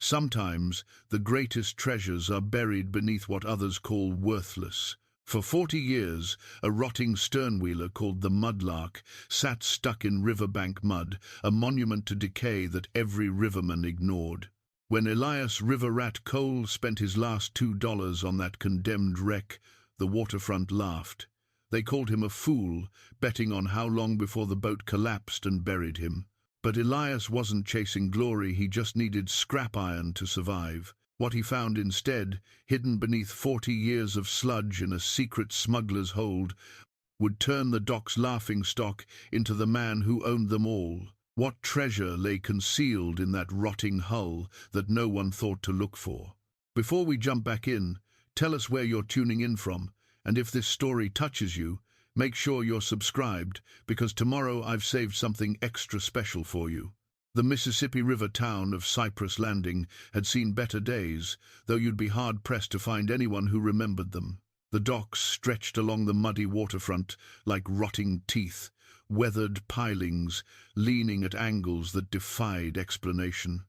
Sometimes the greatest treasures are buried beneath what others call worthless. For 40 years, a rotting sternwheeler called the Mud-Lark sat stuck in riverbank mud, a monument to decay that every riverman ignored. When Elias River Rat Cole spent his last $2 on that condemned wreck, the waterfront laughed. They called him a fool, betting on how long before the boat collapsed and buried him. But Elias wasn't chasing glory, he just needed scrap iron to survive. What he found instead, hidden beneath 40 years of sludge in a secret smuggler's hold, would turn the dock's laughingstock into the man who owned them all. What treasure lay concealed in that rotting hull that no one thought to look for? Before we jump back in, tell us where you're tuning in from, and if this story touches you, make sure you're subscribed, because tomorrow I've saved something extra special for you. The Mississippi River town of Cypress Landing had seen better days, though you'd be hard-pressed to find anyone who remembered them. The docks stretched along the muddy waterfront like rotting teeth, weathered pilings leaning at angles that defied explanation.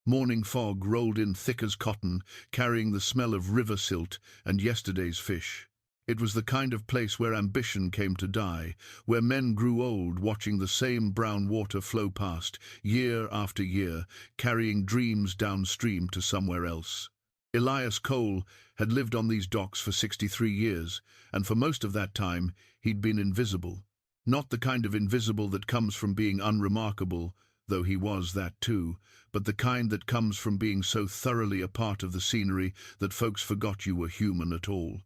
Morning fog rolled in thick as cotton, carrying the smell of river silt and yesterday's fish. It was the kind of place where ambition came to die, where men grew old watching the same brown water flow past, year after year, carrying dreams downstream to somewhere else. Elias Cole had lived on these docks for 63 years, and for most of that time he'd been invisible. Not the kind of invisible that comes from being unremarkable, though he was that too, but the kind that comes from being so thoroughly a part of the scenery that folks forgot you were human at all.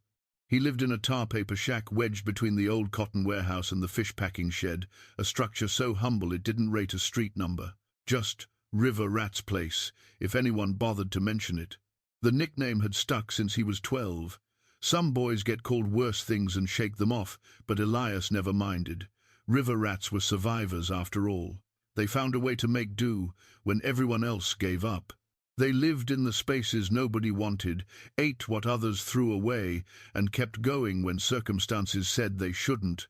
He lived in a tar-paper shack wedged between the old cotton warehouse and the fish-packing shed, a structure so humble it didn't rate a street number. Just River Rat's Place, if anyone bothered to mention it. The nickname had stuck since he was 12. Some boys get called worse things and shake them off, but Elias never minded. River rats were survivors after all. They found a way to make do when everyone else gave up. They lived in the spaces nobody wanted, ate what others threw away, and kept going when circumstances said they shouldn't.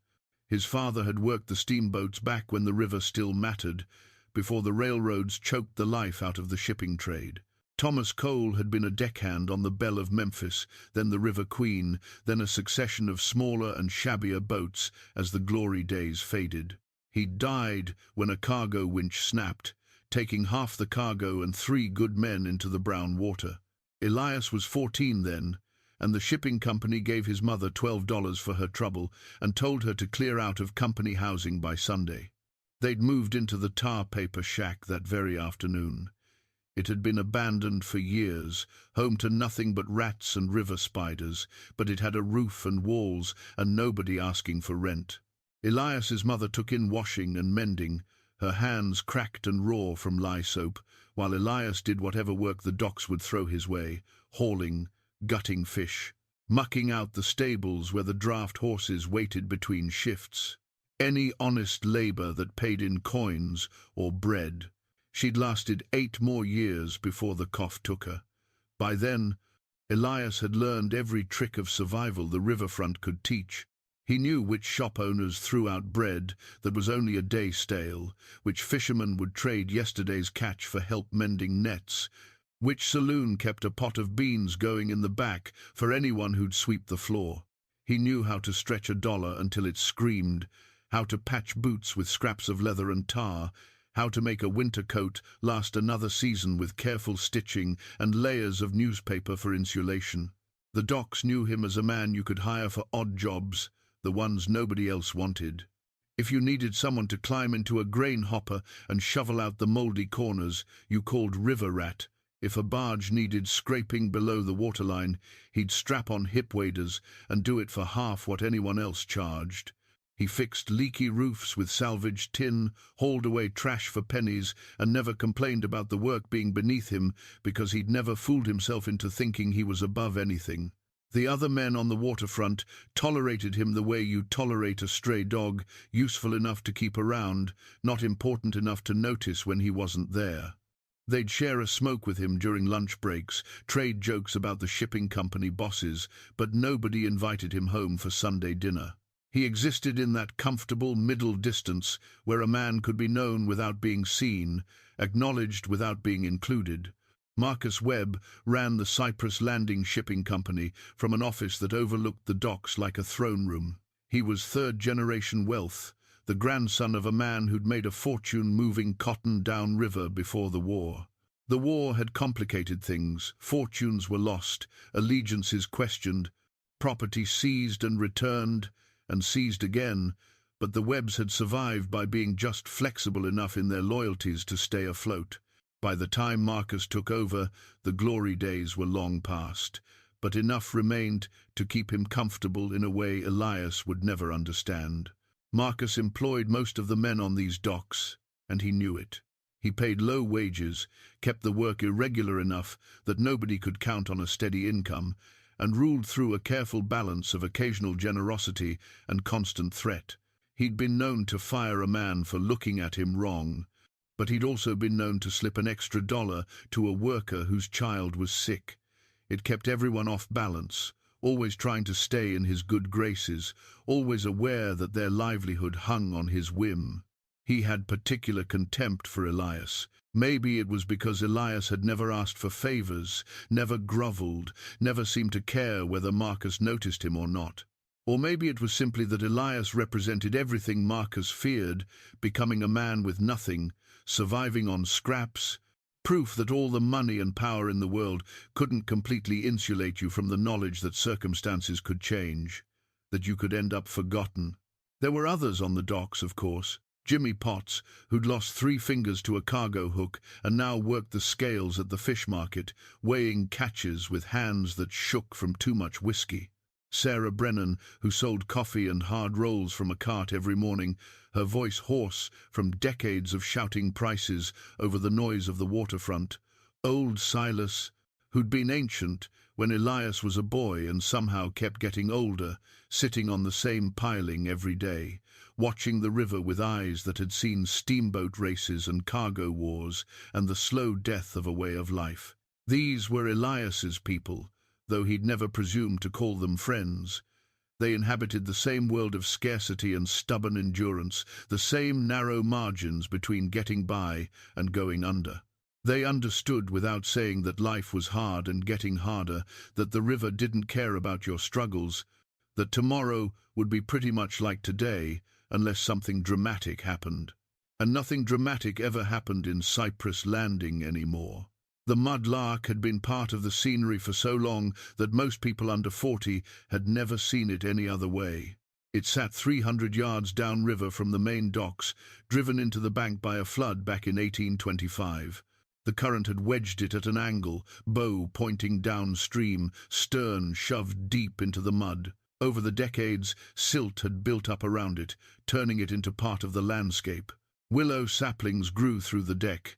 His father had worked the steamboats back when the river still mattered, before the railroads choked the life out of the shipping trade. Thomas Cole had been a deckhand on the Belle of Memphis, then the River Queen, then a succession of smaller and shabbier boats as the glory days faded. He died when a cargo winch snapped, taking half the cargo and 3 good men into the brown water. Elias was 14 then, and the shipping company gave his mother $12 for her trouble and told her to clear out of company housing by Sunday. They'd moved into the tar-paper shack that very afternoon. It had been abandoned for years, home to nothing but rats and river spiders, but it had a roof and walls and nobody asking for rent. Elias's mother took in washing and mending, her hands cracked and raw from lye soap, while Elias did whatever work the docks would throw his way, hauling, gutting fish, mucking out the stables where the draft horses waited between shifts. Any honest labor that paid in coins or bread. She'd lasted 8 more years before the cough took her. By then, Elias had learned every trick of survival the riverfront could teach. He knew which shop owners threw out bread that was only a day stale, which fishermen would trade yesterday's catch for help mending nets, which saloon kept a pot of beans going in the back for anyone who'd sweep the floor. He knew how to stretch $1 until it screamed, how to patch boots with scraps of leather and tar, how to make a winter coat last another season with careful stitching and layers of newspaper for insulation. The docks knew him as a man you could hire for odd jobs, the ones nobody else wanted. If you needed someone to climb into a grain hopper and shovel out the mouldy corners, you called River Rat. If a barge needed scraping below the waterline, he'd strap on hip waders and do it for half what anyone else charged. He fixed leaky roofs with salvaged tin, hauled away trash for pennies, and never complained about the work being beneath him because he'd never fooled himself into thinking he was above anything. The other men on the waterfront tolerated him the way you tolerate a stray dog, useful enough to keep around, not important enough to notice when he wasn't there. They'd share a smoke with him during lunch breaks, trade jokes about the shipping company bosses, but nobody invited him home for Sunday dinner. He existed in that comfortable middle distance where a man could be known without being seen, acknowledged without being included. Marcus Webb ran the Cyprus Landing Shipping Company from an office that overlooked the docks like a throne room. He was third-generation wealth, the grandson of a man who'd made a fortune moving cotton downriver before the war. The war had complicated things. Fortunes were lost, allegiances questioned, property seized and returned, and seized again, but the Webbs had survived by being just flexible enough in their loyalties to stay afloat. By the time Marcus took over, the glory days were long past, but enough remained to keep him comfortable in a way Elias would never understand. Marcus employed most of the men on these docks, and he knew it. He paid low wages, kept the work irregular enough that nobody could count on a steady income, and ruled through a careful balance of occasional generosity and constant threat. He'd been known to fire a man for looking at him wrong, but he'd also been known to slip an extra $1 to a worker whose child was sick. It kept everyone off balance, always trying to stay in his good graces, always aware that their livelihood hung on his whim. He had particular contempt for Elias. Maybe it was because Elias had never asked for favors, never groveled, never seemed to care whether Marcus noticed him or not. Or maybe it was simply that Elias represented everything Marcus feared, becoming a man with nothing, surviving on scraps, proof that all the money and power in the world couldn't completely insulate you from the knowledge that circumstances could change, that you could end up forgotten. There were others on the docks, of course. Jimmy Potts, who'd lost 3 fingers to a cargo hook and now worked the scales at the fish market, weighing catches with hands that shook from too much whiskey. Sarah Brennan, who sold coffee and hard rolls from a cart every morning, her voice hoarse from decades of shouting prices over the noise of the waterfront. Old Silas, who'd been ancient when Elias was a boy and somehow kept getting older, sitting on the same piling every day, watching the river with eyes that had seen steamboat races and cargo wars and the slow death of a way of life. These were Elias's people, though he'd never presumed to call them friends. They inhabited the same world of scarcity and stubborn endurance, the same narrow margins between getting by and going under. They understood without saying that life was hard and getting harder, that the river didn't care about your struggles, that tomorrow would be pretty much like today unless something dramatic happened. And nothing dramatic ever happened in Cyprus Landing anymore. The Mud-Lark had been part of the scenery for so long that most people under 40 had never seen it any other way. It sat 300 yards downriver from the main docks, driven into the bank by a flood back in 1825. The current had wedged it at an angle, bow pointing downstream, stern shoved deep into the mud. Over the decades, silt had built up around it, turning it into part of the landscape. Willow saplings grew through the deck,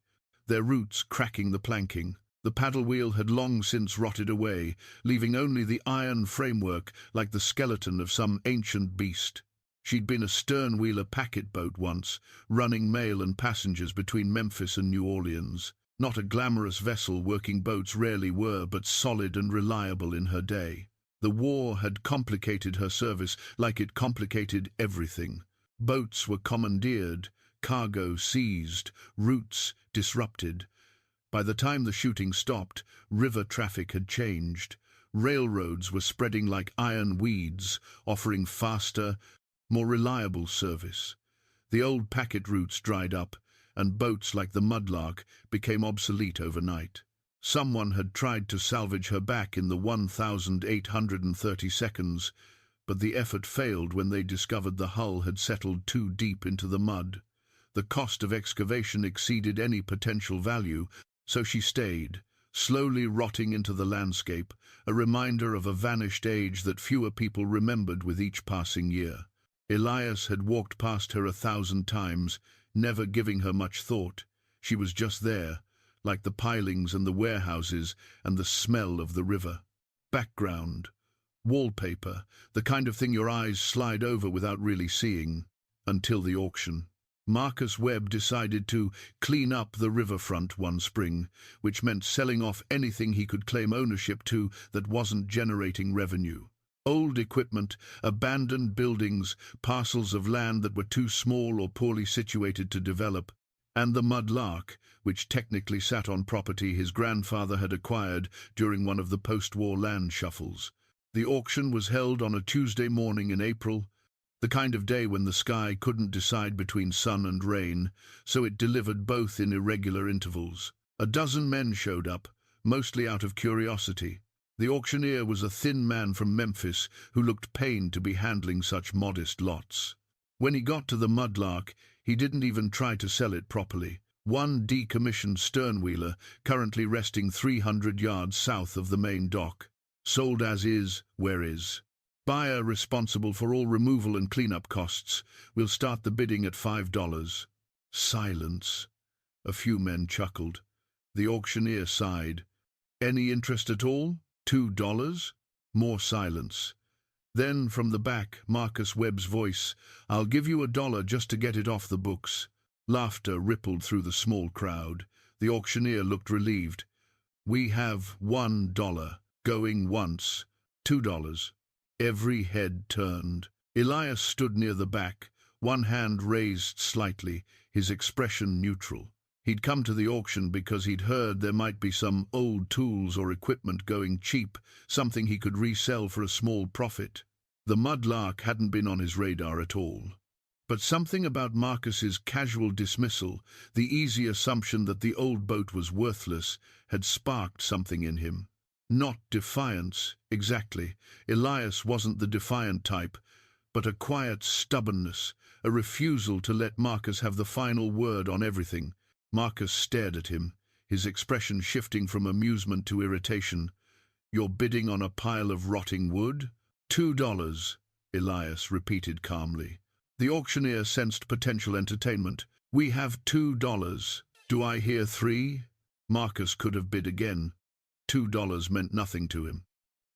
their roots cracking the planking. The paddle wheel had long since rotted away, leaving only the iron framework like the skeleton of some ancient beast. She'd been a sternwheeler packet boat once, running mail and passengers between Memphis and New Orleans. Not a glamorous vessel, working boats rarely were, but solid and reliable in her day. The war had complicated her service like it complicated everything. Boats were commandeered, cargo seized, routes disrupted. By the time the shooting stopped, river traffic had changed. Railroads were spreading like iron weeds, offering faster, more reliable service. The old packet routes dried up, and boats like the Mud-Lark became obsolete overnight. Someone had tried to salvage her back in the 1,830 seconds, but the effort failed when they discovered the hull had settled too deep into the mud. The cost of excavation exceeded any potential value, so she stayed, slowly rotting into the landscape, a reminder of a vanished age that fewer people remembered with each passing year. Elias had walked past her 1,000 times, never giving her much thought. She was just there, like the pilings and the warehouses and the smell of the river. Background, wallpaper, the kind of thing your eyes slide over without really seeing, until the auction. Marcus Webb decided to clean up the riverfront one spring, which meant selling off anything he could claim ownership to that wasn't generating revenue. Old equipment, abandoned buildings, parcels of land that were too small or poorly situated to develop. and the Mud-Lark, which technically sat on property his grandfather had acquired during one of the post-war land shuffles. The auction was held on a Tuesday morning in April, the kind of day when the sky couldn't decide between sun and rain, so it delivered both in irregular intervals. A dozen men showed up, mostly out of curiosity. The auctioneer was a thin man from Memphis who looked pained to be handling such modest lots. When he got to the Mud-Lark, he didn't even try to sell it properly. One decommissioned sternwheeler, currently resting 300 yards south of the main dock. Sold as is, where is. Buyer responsible for all removal and cleanup costs. We'll start the bidding at $5. Silence. A few men chuckled. The auctioneer sighed. Any interest at all? $2? More silence. Then, from the back, Marcus Webb's voice, I'll give you $1 just to get it off the books. Laughter rippled through the small crowd. The auctioneer looked relieved. We have $1. Going once. $2. Every head turned. Elias stood near the back, one hand raised slightly, his expression neutral. He'd come to the auction because he'd heard there might be some old tools or equipment going cheap, something he could resell for a small profit. The Mud-Lark hadn't been on his radar at all. But something about Marcus's casual dismissal, the easy assumption that the old boat was worthless, had sparked something in him. Not defiance, exactly. Elias wasn't the defiant type, but a quiet stubbornness, a refusal to let Marcus have the final word on everything. Marcus stared at him, his expression shifting from amusement to irritation. You're bidding on a pile of rotting wood? $2, Elias repeated calmly. The auctioneer sensed potential entertainment. We have $2. Do I hear $3? Marcus could have bid again. $2 meant nothing to him.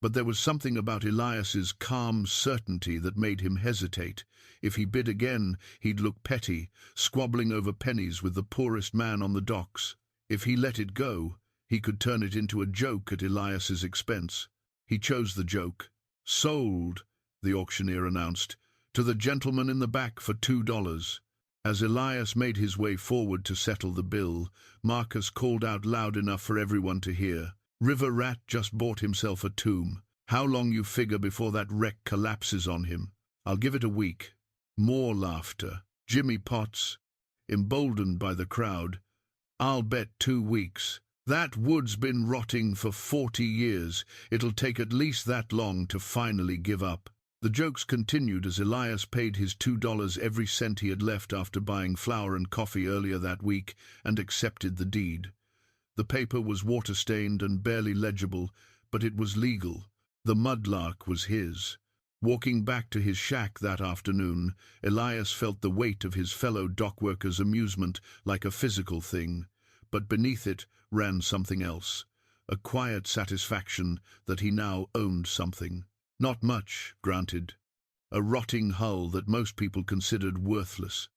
But there was something about Elias's calm certainty that made him hesitate. If he bid again, he'd look petty, squabbling over pennies with the poorest man on the docks. If he let it go, he could turn it into a joke at Elias's expense. He chose the joke. Sold, the auctioneer announced, to the gentleman in the back for $2. As Elias made his way forward to settle the bill, Marcus called out loud enough for everyone to hear. River Rat just bought himself a tomb. How long you figure before that wreck collapses on him? I'll give it a week. More laughter. Jimmy Potts, emboldened by the crowd. I'll bet 2 weeks. That wood's been rotting for 40 years. It'll take at least that long to finally give up. The jokes continued as Elias paid his $2 every cent he had left after buying flour and coffee earlier that week and accepted the deed. The paper was water-stained and barely legible, but it was legal. The Mud-Lark was his. Walking back to his shack that afternoon, Elias felt the weight of his fellow dockworkers' amusement like a physical thing, but beneath it ran something else, a quiet satisfaction that he now owned something. Not much, granted. A rotting hull that most people considered worthless.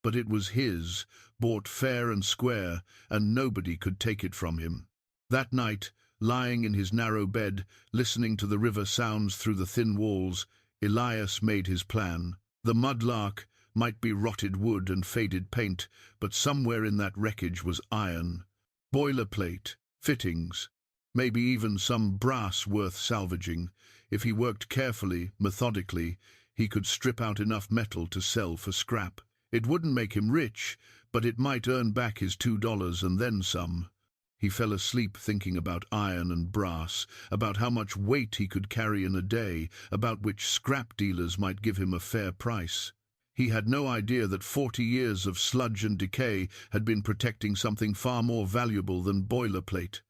But it was his, bought fair and square, and nobody could take it from him. That night, lying in his narrow bed, listening to the river sounds through the thin walls, Elias made his plan. The Mud-Lark might be rotted wood and faded paint, but somewhere in that wreckage was iron. Boilerplate, fittings, maybe even some brass worth salvaging. If he worked carefully, methodically, he could strip out enough metal to sell for scrap. It wouldn't make him rich, but it might earn back his $2 and then some. He fell asleep thinking about iron and brass, about how much weight he could carry in a day, about which scrap dealers might give him a fair price. He had no idea that 40 years of sludge and decay had been protecting something far more valuable than boilerplate,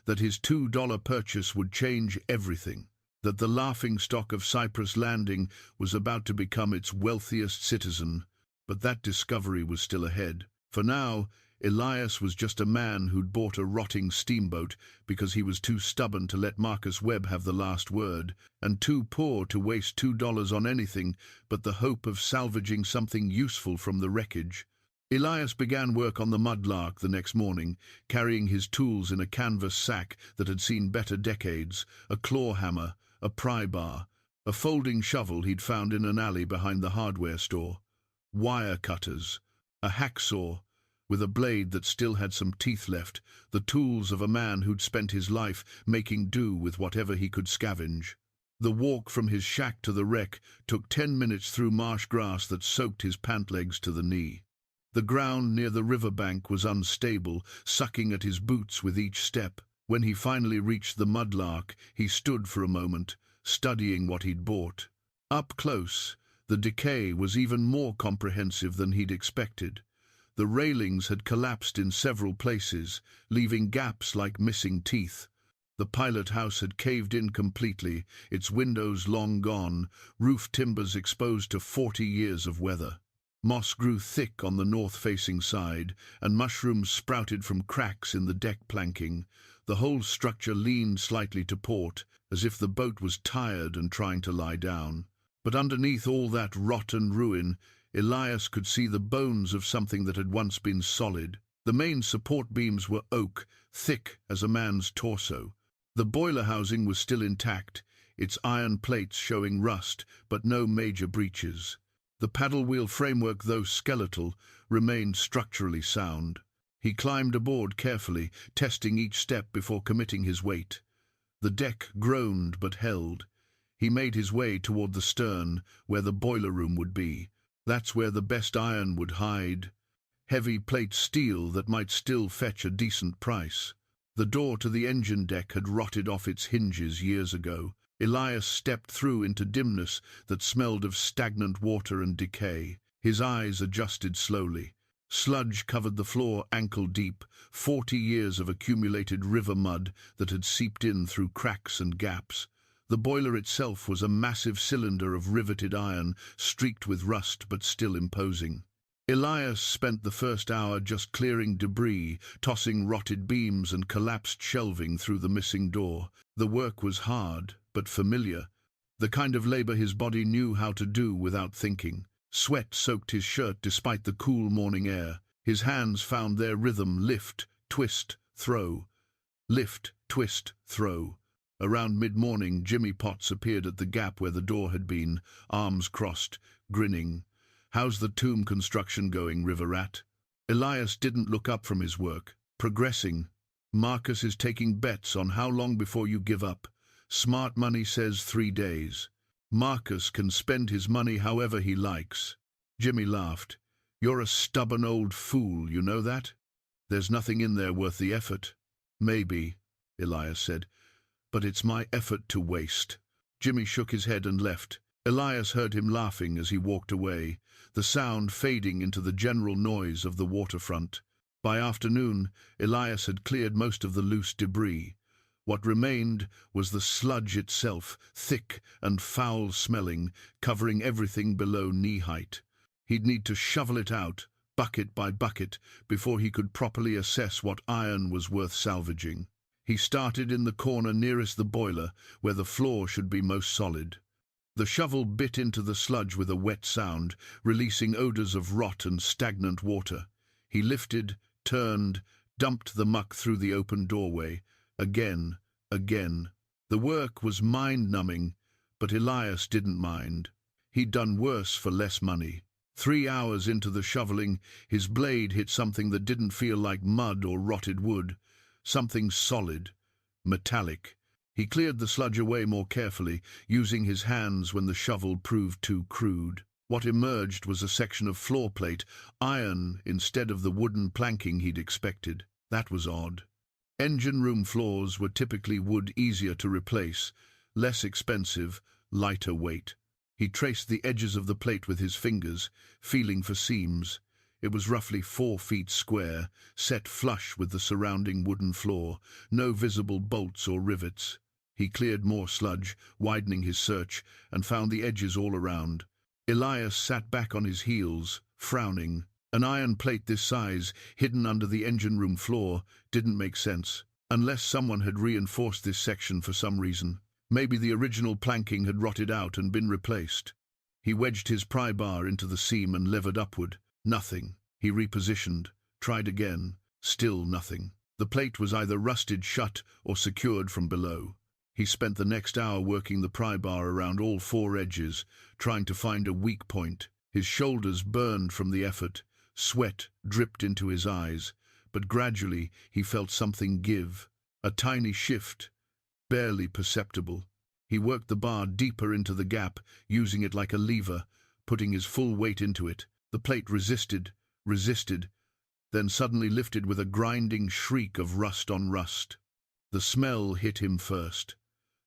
that his $2 purchase would change everything, that the laughingstock of Cyprus Landing was about to become its wealthiest citizen. But that discovery was still ahead. For now, Elias was just a man who'd bought a rotting steamboat because he was too stubborn to let Marcus Webb have the last word, and too poor to waste $2 on anything but the hope of salvaging something useful from the wreckage. Elias began work on the Mud-Lark the next morning, carrying his tools in a canvas sack that had seen better decades, a claw hammer, a pry bar, a folding shovel he'd found in an alley behind the hardware store, wire cutters, a hacksaw, with a blade that still had some teeth left, the tools of a man who'd spent his life making do with whatever he could scavenge. The walk from his shack to the wreck took 10 minutes through marsh grass that soaked his pant legs to the knee. The ground near the riverbank was unstable, sucking at his boots with each step. When he finally reached the Mud-Lark, he stood for a moment, studying what he'd bought. Up close, the decay was even more comprehensive than he'd expected. The railings had collapsed in several places, leaving gaps like missing teeth. The pilot house had caved in completely, its windows long gone, roof timbers exposed to 40 years of weather. Moss grew thick on the north-facing side, and mushrooms sprouted from cracks in the deck planking. The whole structure leaned slightly to port, as if the boat was tired and trying to lie down. But underneath all that rot and ruin, Elias could see the bones of something that had once been solid. The main support beams were oak, thick as a man's torso. The boiler housing was still intact, its iron plates showing rust, but no major breaches. The paddle wheel framework, though skeletal, remained structurally sound. He climbed aboard carefully, testing each step before committing his weight. The deck groaned but held. He made his way toward the stern, where the boiler room would be. That's where the best iron would hide. Heavy plate steel that might still fetch a decent price. The door to the engine deck had rotted off its hinges years ago. Elias stepped through into dimness that smelled of stagnant water and decay. His eyes adjusted slowly. Sludge covered the floor ankle-deep, 40 years of accumulated river mud that had seeped in through cracks and gaps. The boiler itself was a massive cylinder of riveted iron, streaked with rust but still imposing. Elias spent the first hour just clearing debris, tossing rotted beams and collapsed shelving through the missing door. The work was hard, but familiar, the kind of labor his body knew how to do without thinking. Sweat soaked his shirt despite the cool morning air. His hands found their rhythm: lift, twist, throw. Lift, twist, throw. Around mid-morning, Jimmy Potts appeared at the gap where the door had been, arms crossed, grinning. "How's the tomb construction going, River Rat?" Elias didn't look up from his work. "Progressing. Marcus is taking bets on how long before you give up. Smart money says 3 days. Marcus can spend his money however he likes." Jimmy laughed. "You're a stubborn old fool, you know that? There's nothing in there worth the effort." "Maybe," Elias said, "but it's my effort to waste." Jimmy shook his head and left. Elias heard him laughing as he walked away, the sound fading into the general noise of the waterfront. By afternoon, Elias had cleared most of the loose debris. What remained was the sludge itself, thick and foul-smelling, covering everything below knee-height. He'd need to shovel it out, bucket by bucket, before he could properly assess what iron was worth salvaging. He started in the corner nearest the boiler, where the floor should be most solid. The shovel bit into the sludge with a wet sound, releasing odors of rot and stagnant water. He lifted, turned, dumped the muck through the open doorway. Again. The work was mind-numbing, but Elias didn't mind. He'd done worse for less money. 3 hours into the shoveling, his blade hit something that didn't feel like mud or rotted wood. Something solid, metallic. He cleared the sludge away more carefully, using his hands when the shovel proved too crude. What emerged was a section of floor plate, iron instead of the wooden planking he'd expected. That was odd. Engine room floors were typically wood, easier to replace, less expensive, lighter weight. He traced the edges of the plate with his fingers, feeling for seams. It was roughly 4 feet square, set flush with the surrounding wooden floor, no visible bolts or rivets. He cleared more sludge, widening his search, and found the edges all around. Elias sat back on his heels, frowning. An iron plate this size, hidden under the engine room floor, didn't make sense, unless someone had reinforced this section for some reason. Maybe the original planking had rotted out and been replaced. He wedged his pry bar into the seam and levered upward. Nothing. He repositioned, tried again. Still nothing. The plate was either rusted shut or secured from below. He spent the next hour working the pry bar around all 4 edges, trying to find a weak point. His shoulders burned from the effort. Sweat dripped into his eyes, but gradually he felt something give. A tiny shift, barely perceptible. He worked the bar deeper into the gap, using it like a lever, putting his full weight into it. The plate resisted, then suddenly lifted with a grinding shriek of rust on rust. The smell hit him first.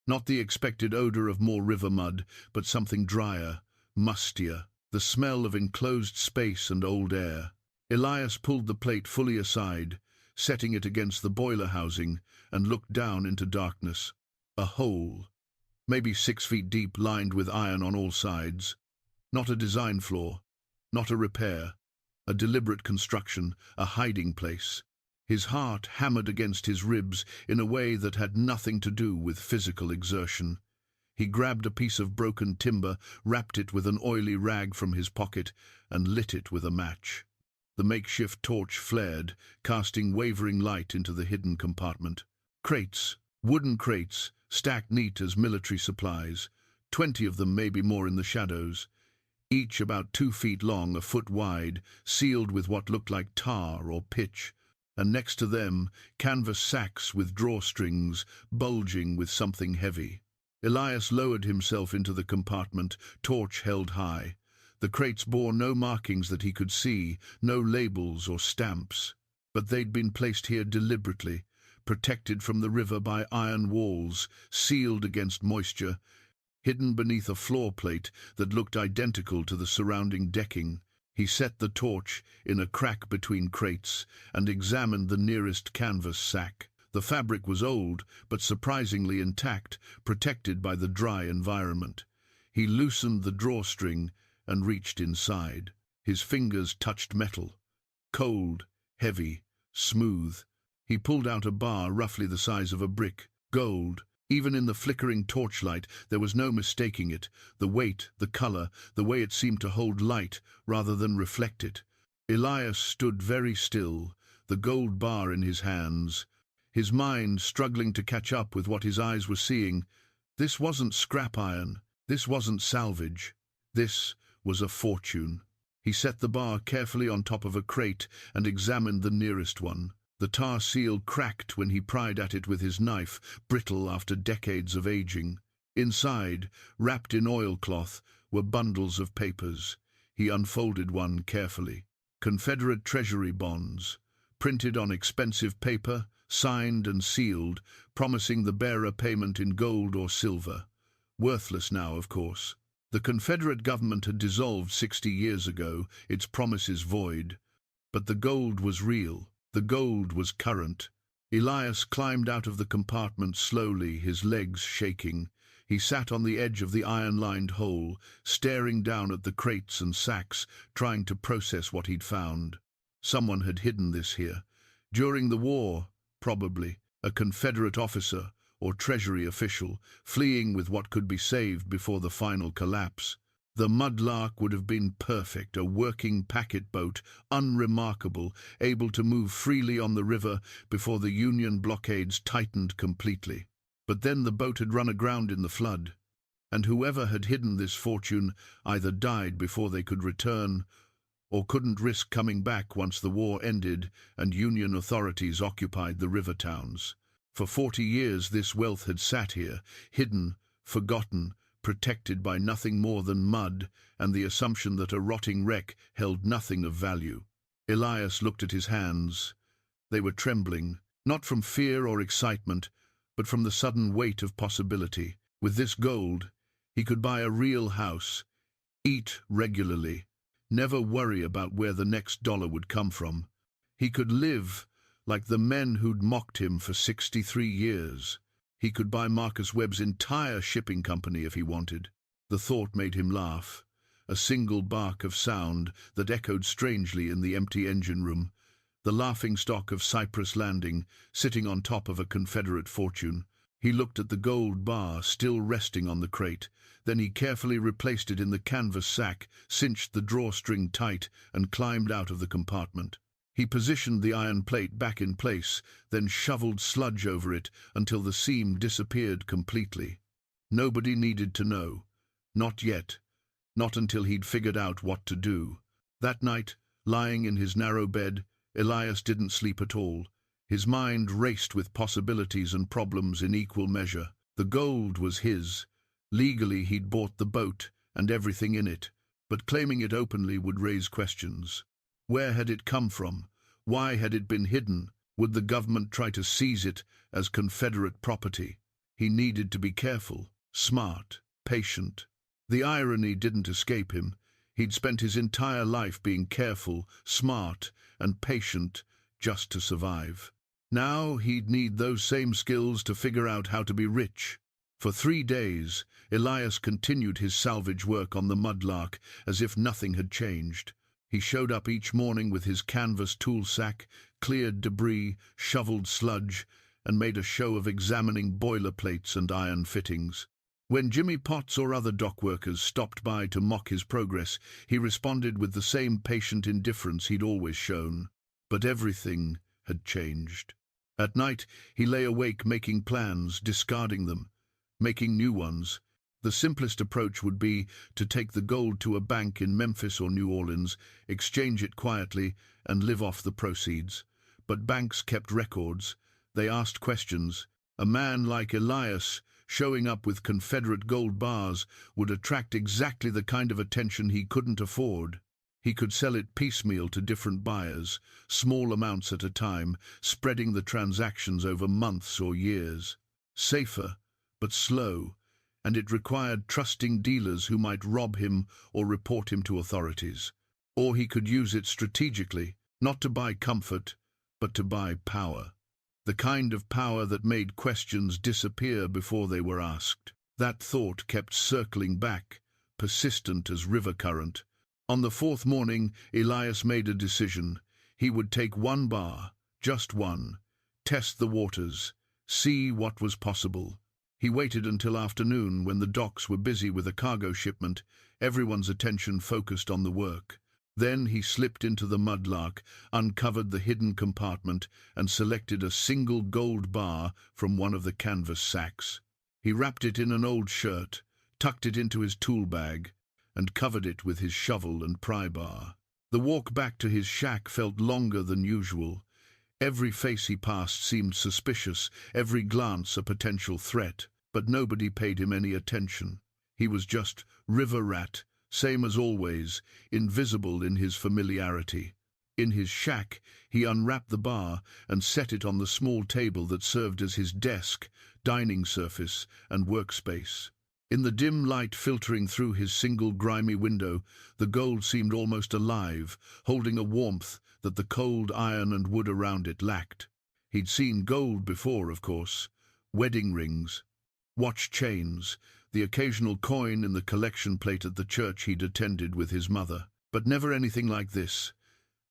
Not the expected odor of more river mud, but something drier, mustier. The smell of enclosed space and old air. Elias pulled the plate fully aside, setting it against the boiler housing, and looked down into darkness. A hole, maybe 6 feet deep, lined with iron on all sides. Not a design flaw, not a repair. A deliberate construction, a hiding place. His heart hammered against his ribs in a way that had nothing to do with physical exertion. He grabbed a piece of broken timber, wrapped it with an oily rag from his pocket, and lit it with a match. The makeshift torch flared, casting wavering light into the hidden compartment. Crates, wooden crates, stacked neat as military supplies, 20 of them, maybe more, in the shadows. Each about 2 feet long, a foot wide, sealed with what looked like tar or pitch, and next to them, canvas sacks with drawstrings, bulging with something heavy. Elias lowered himself into the compartment, torch held high. The crates bore no markings that he could see, no labels or stamps, but they'd been placed here deliberately, protected from the river by iron walls, sealed against moisture, hidden beneath a floor plate that looked identical to the surrounding decking. He set the torch in a crack between crates and examined the nearest canvas sack. The fabric was old, but surprisingly intact, protected by the dry environment. He loosened the drawstring and reached inside. His fingers touched metal. Cold, heavy, smooth. He pulled out a bar roughly the size of a brick. Gold. Even in the flickering torchlight, there was no mistaking it. The weight, the color, the way it seemed to hold light rather than reflect it. Elias stood very still, the gold bar in his hands, his mind struggling to catch up with what his eyes were seeing. This wasn't scrap iron. This wasn't salvage. This was a fortune. He set the bar carefully on top of a crate and examined the nearest one. The tar seal cracked when he pried at it with his knife, brittle after decades of aging. Inside, wrapped in oilcloth, were bundles of papers. He unfolded one carefully. Confederate Treasury bonds, printed on expensive paper, signed and sealed, promising the bearer payment in gold or silver. Worthless now, of course. The Confederate government had dissolved 60 years ago, its promises void. But the gold was real. The gold was current. Elias climbed out of the compartment slowly, his legs shaking. He sat on the edge of the iron-lined hole, staring down at the crates and sacks, trying to process what he'd found. Someone had hidden this here. During the war, probably, a Confederate officer or Treasury official, fleeing with what could be saved before the final collapse. The Mud-Lark would have been perfect, a working packet boat, unremarkable, able to move freely on the river before the Union blockades tightened completely. But then the boat had run aground in the flood, and whoever had hidden this fortune either died before they could return, or couldn't risk coming back once the war ended and Union authorities occupied the river towns. For 40 years this wealth had sat here, hidden, forgotten, protected by nothing more than mud and the assumption that a rotting wreck held nothing of value. Elias looked at his hands. They were trembling, not from fear or excitement, but from the sudden weight of possibility. With this gold, he could buy a real house, eat regularly, never worry about where the next dollar would come from. He could live like the men who'd mocked him for 63 years. He could buy Marcus Webb's entire shipping company if he wanted. The thought made him laugh, a single bark of sound that echoed strangely in the empty engine room, the laughingstock of Cyprus Landing, sitting on top of a Confederate fortune. He looked at the gold bar still resting on the crate. Then he carefully replaced it in the canvas sack, cinched the drawstring tight, and climbed out of the compartment. He positioned the iron plate back in place, then shoveled sludge over it until the seam disappeared completely. Nobody needed to know. Not yet. Not until he'd figured out what to do. That night, Lying in his narrow bed, Elias didn't sleep at all. His mind raced with possibilities and problems in equal measure. The gold was his. Legally, he'd bought the boat and everything in it, but claiming it openly would raise questions. Where had it come from? Why had it been hidden? Would the government try to seize it as Confederate property? He needed to be careful, smart, patient. The irony didn't escape him. He'd spent his entire life being careful, smart, and patient just to survive. Now he'd need those same skills to figure out how to be rich. For 3 days, Elias continued his salvage work on the Mud-Lark as if nothing had changed. He showed up each morning with his canvas tool sack, cleared debris, shoveled sludge, and made a show of examining boiler plates and iron fittings. When Jimmy Potts or other dock workers stopped by to mock his progress, he responded with the same patient indifference he'd always shown. But everything had changed. At night, he lay awake making plans, discarding them, making new ones. The simplest approach would be to take the gold to a bank in Memphis or New Orleans, exchange it quietly, and live off the proceeds. But banks kept records. They asked questions. A man like Elias, showing up with Confederate gold bars, would attract exactly the kind of attention he couldn't afford. He could sell it piecemeal to different buyers, small amounts at a time, spreading the transactions over months or years. Safer, but slow, and it required trusting dealers who might rob him or report him to authorities. Or he could use it strategically, not to buy comfort, but to buy power. The kind of power that made questions disappear before they were asked. That thought kept circling back, persistent as river current. On the 4th morning, Elias made a decision. He would take 1 bar, just one, test the waters, see what was possible. He waited until afternoon when the docks were busy with a cargo shipment, everyone's attention focused on the work. Then he slipped into the Mud-Lark, uncovered the hidden compartment, and selected a single gold bar from one of the canvas sacks. He wrapped it in an old shirt, tucked it into his tool bag, and covered it with his shovel and pry bar. The walk back to his shack felt longer than usual. Every face he passed seemed suspicious, every glance a potential threat, but nobody paid him any attention. He was just river rat, same as always, invisible in his familiarity. In his shack, he unwrapped the bar and set it on the small table that served as his desk, dining surface, and workspace. In the dim light filtering through his single grimy window, the gold seemed almost alive, holding a warmth that the cold iron and wood around it lacked. He'd seen gold before, of course. Wedding rings, watch chains, the occasional coin in the collection plate at the church he'd attended with his mother. But never anything like this.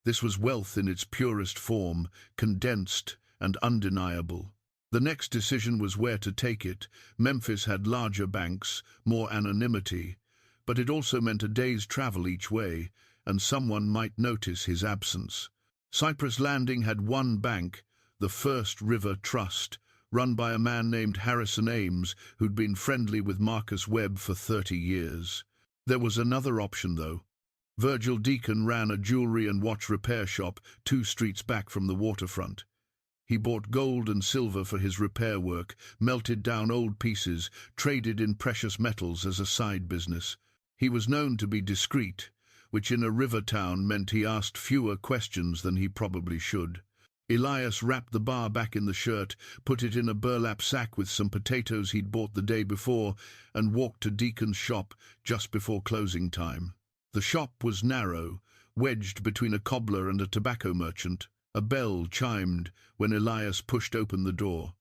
This was wealth in its purest form, condensed and undeniable. The next decision was where to take it. Memphis had larger banks, more anonymity, but it also meant a day's travel each way, and someone might notice his absence. Cypress Landing had one bank, the First River Trust, run by a man named Harrison Ames, who'd been friendly with Marcus Webb for 30 years. There was another option, though. Virgil Deacon ran a jewelry and watch repair shop 2 streets back from the waterfront. He bought gold and silver for his repair work, melted down old pieces, traded in precious metals as a side business. He was known to be discreet, which in a river town meant he asked fewer questions than he probably should. Elias wrapped the bar back in the shirt, put it in a burlap sack with some potatoes he'd bought the day before, and walked to Deacon's shop just before closing time. The shop was narrow, wedged between a cobbler and a tobacco merchant. A bell chimed when Elias pushed open the door.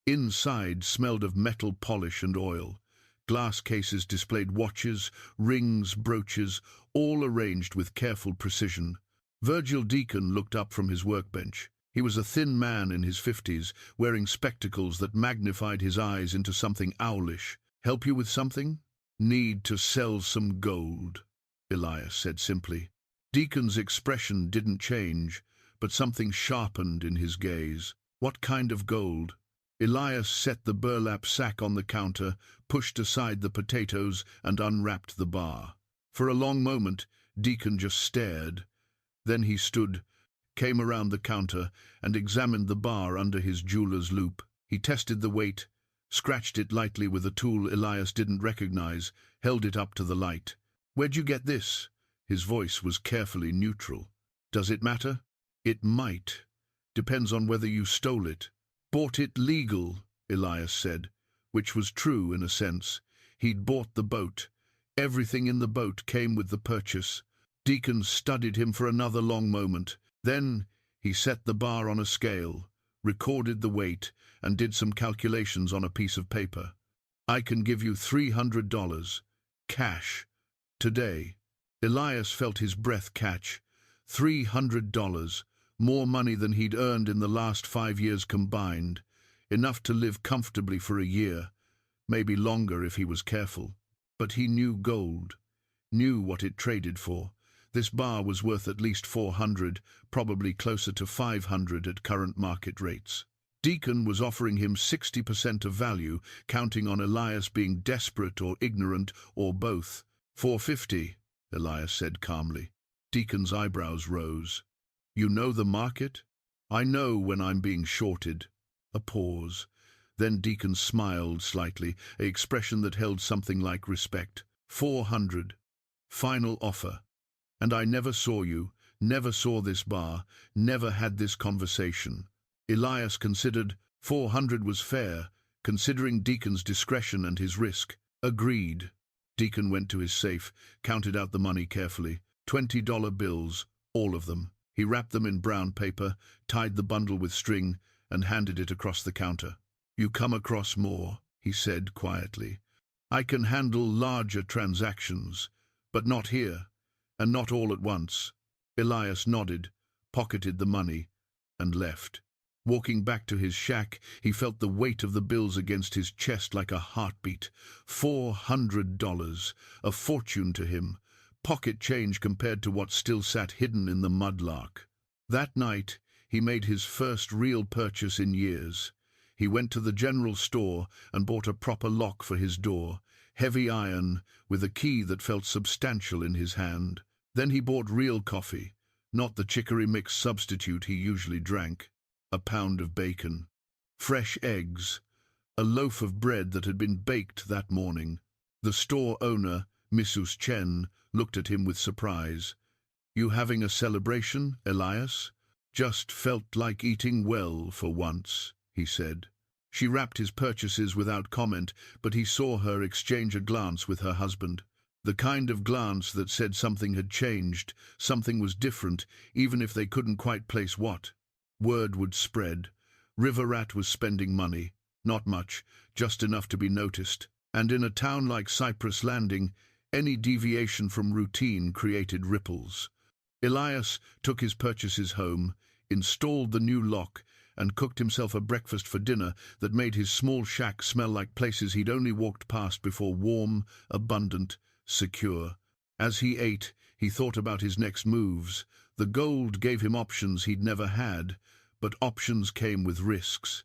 Inside smelled of metal polish and oil. Glass cases displayed watches, rings, brooches, all arranged with careful precision. Virgil Deacon looked up from his workbench. He was a thin man in his 50s, wearing spectacles that magnified his eyes into something owlish. "Help you with something?" "Need to sell some gold," Elias said simply. Deacon's expression didn't change, but something sharpened in his gaze. "What kind of gold?" Elias set the burlap sack on the counter, pushed aside the potatoes, and unwrapped the bar. For a long moment, Deacon just stared. Then he stood, came around the counter, and examined the bar under his jeweler's loupe. He tested the weight, scratched it lightly with a tool Elias didn't recognize, held it up to the light. "Where'd you get this?" His voice was carefully neutral. "Does it matter?" "It might. Depends on whether you stole it." "Bought it legal," Elias said, which was true in a sense. He'd bought the boat. Everything in the boat came with the purchase. Deacon studied him for another long moment. Then he set the bar on a scale, recorded the weight, and did some calculations on a piece of paper. "I can give you $300, cash, today." Elias felt his breath catch. $300, more money than he'd earned in the last 5 years combined. Enough to live comfortably for a year, maybe longer if he was careful. But he knew gold, knew what it traded for. This bar was worth at least 400, probably closer to 500 at current market rates. Deacon was offering him 60% of value, counting on Elias being desperate or ignorant or both. "450, Elias said calmly. Deacon's eyebrows rose. "You know the market?" "I know when I'm being shorted." A pause. Then Deacon smiled slightly, an expression that held something like respect. 400. Final offer. "And I never saw you, never saw this bar, never had this conversation." Elias considered 400 was fair, considering Deacon's discretion and his risk. "Agreed." Deacon went to his safe, counted out the money carefully. $20 bills, all of them. He wrapped them in brown paper, tied the bundle with string, and handed it across the counter. "You come across more," he said quietly. "I can handle larger transactions, but not here, and not all at once." Elias nodded, pocketed the money, and left. Walking back to his shack, he felt the weight of the bills against his chest like a heartbeat. $400, a fortune to him, pocket change compared to what still sat hidden in the Mud-Lark. That night, he made his first real purchase in years. He went to the general store and bought a proper lock for his door, heavy iron, with a key that felt substantial in his hand. Then he bought real coffee, not the chicory mix substitute he usually drank. A pound of bacon, fresh eggs, a loaf of bread that had been baked that morning. The store owner, Mrs. Chen, looked at him with surprise. "You having a celebration, Elias?" "Just felt like eating well for once," he said. She wrapped his purchases without comment, but he saw her exchange a glance with her husband. The kind of glance that said something had changed, something was different, even if they couldn't quite place what. Word would spread. River Rat was spending money. Not much, just enough to be noticed. And in a town like Cypress Landing, any deviation from routine created ripples. Elias took his purchases home, installed the new lock, and cooked himself a breakfast for dinner that made his small shack smell like places he'd only walked past before, warm, abundant, secure. As he ate, he thought about his next moves. The gold gave him options he'd never had, but options came with risks.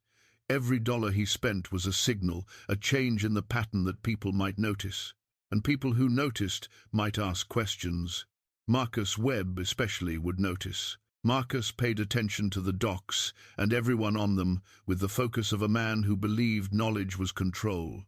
Every dollar he spent was a signal, a change in the pattern that people might notice. And people who noticed might ask questions. Marcus Webb especially would notice. Marcus paid attention to the docks and everyone on them with the focus of a man who believed knowledge was control.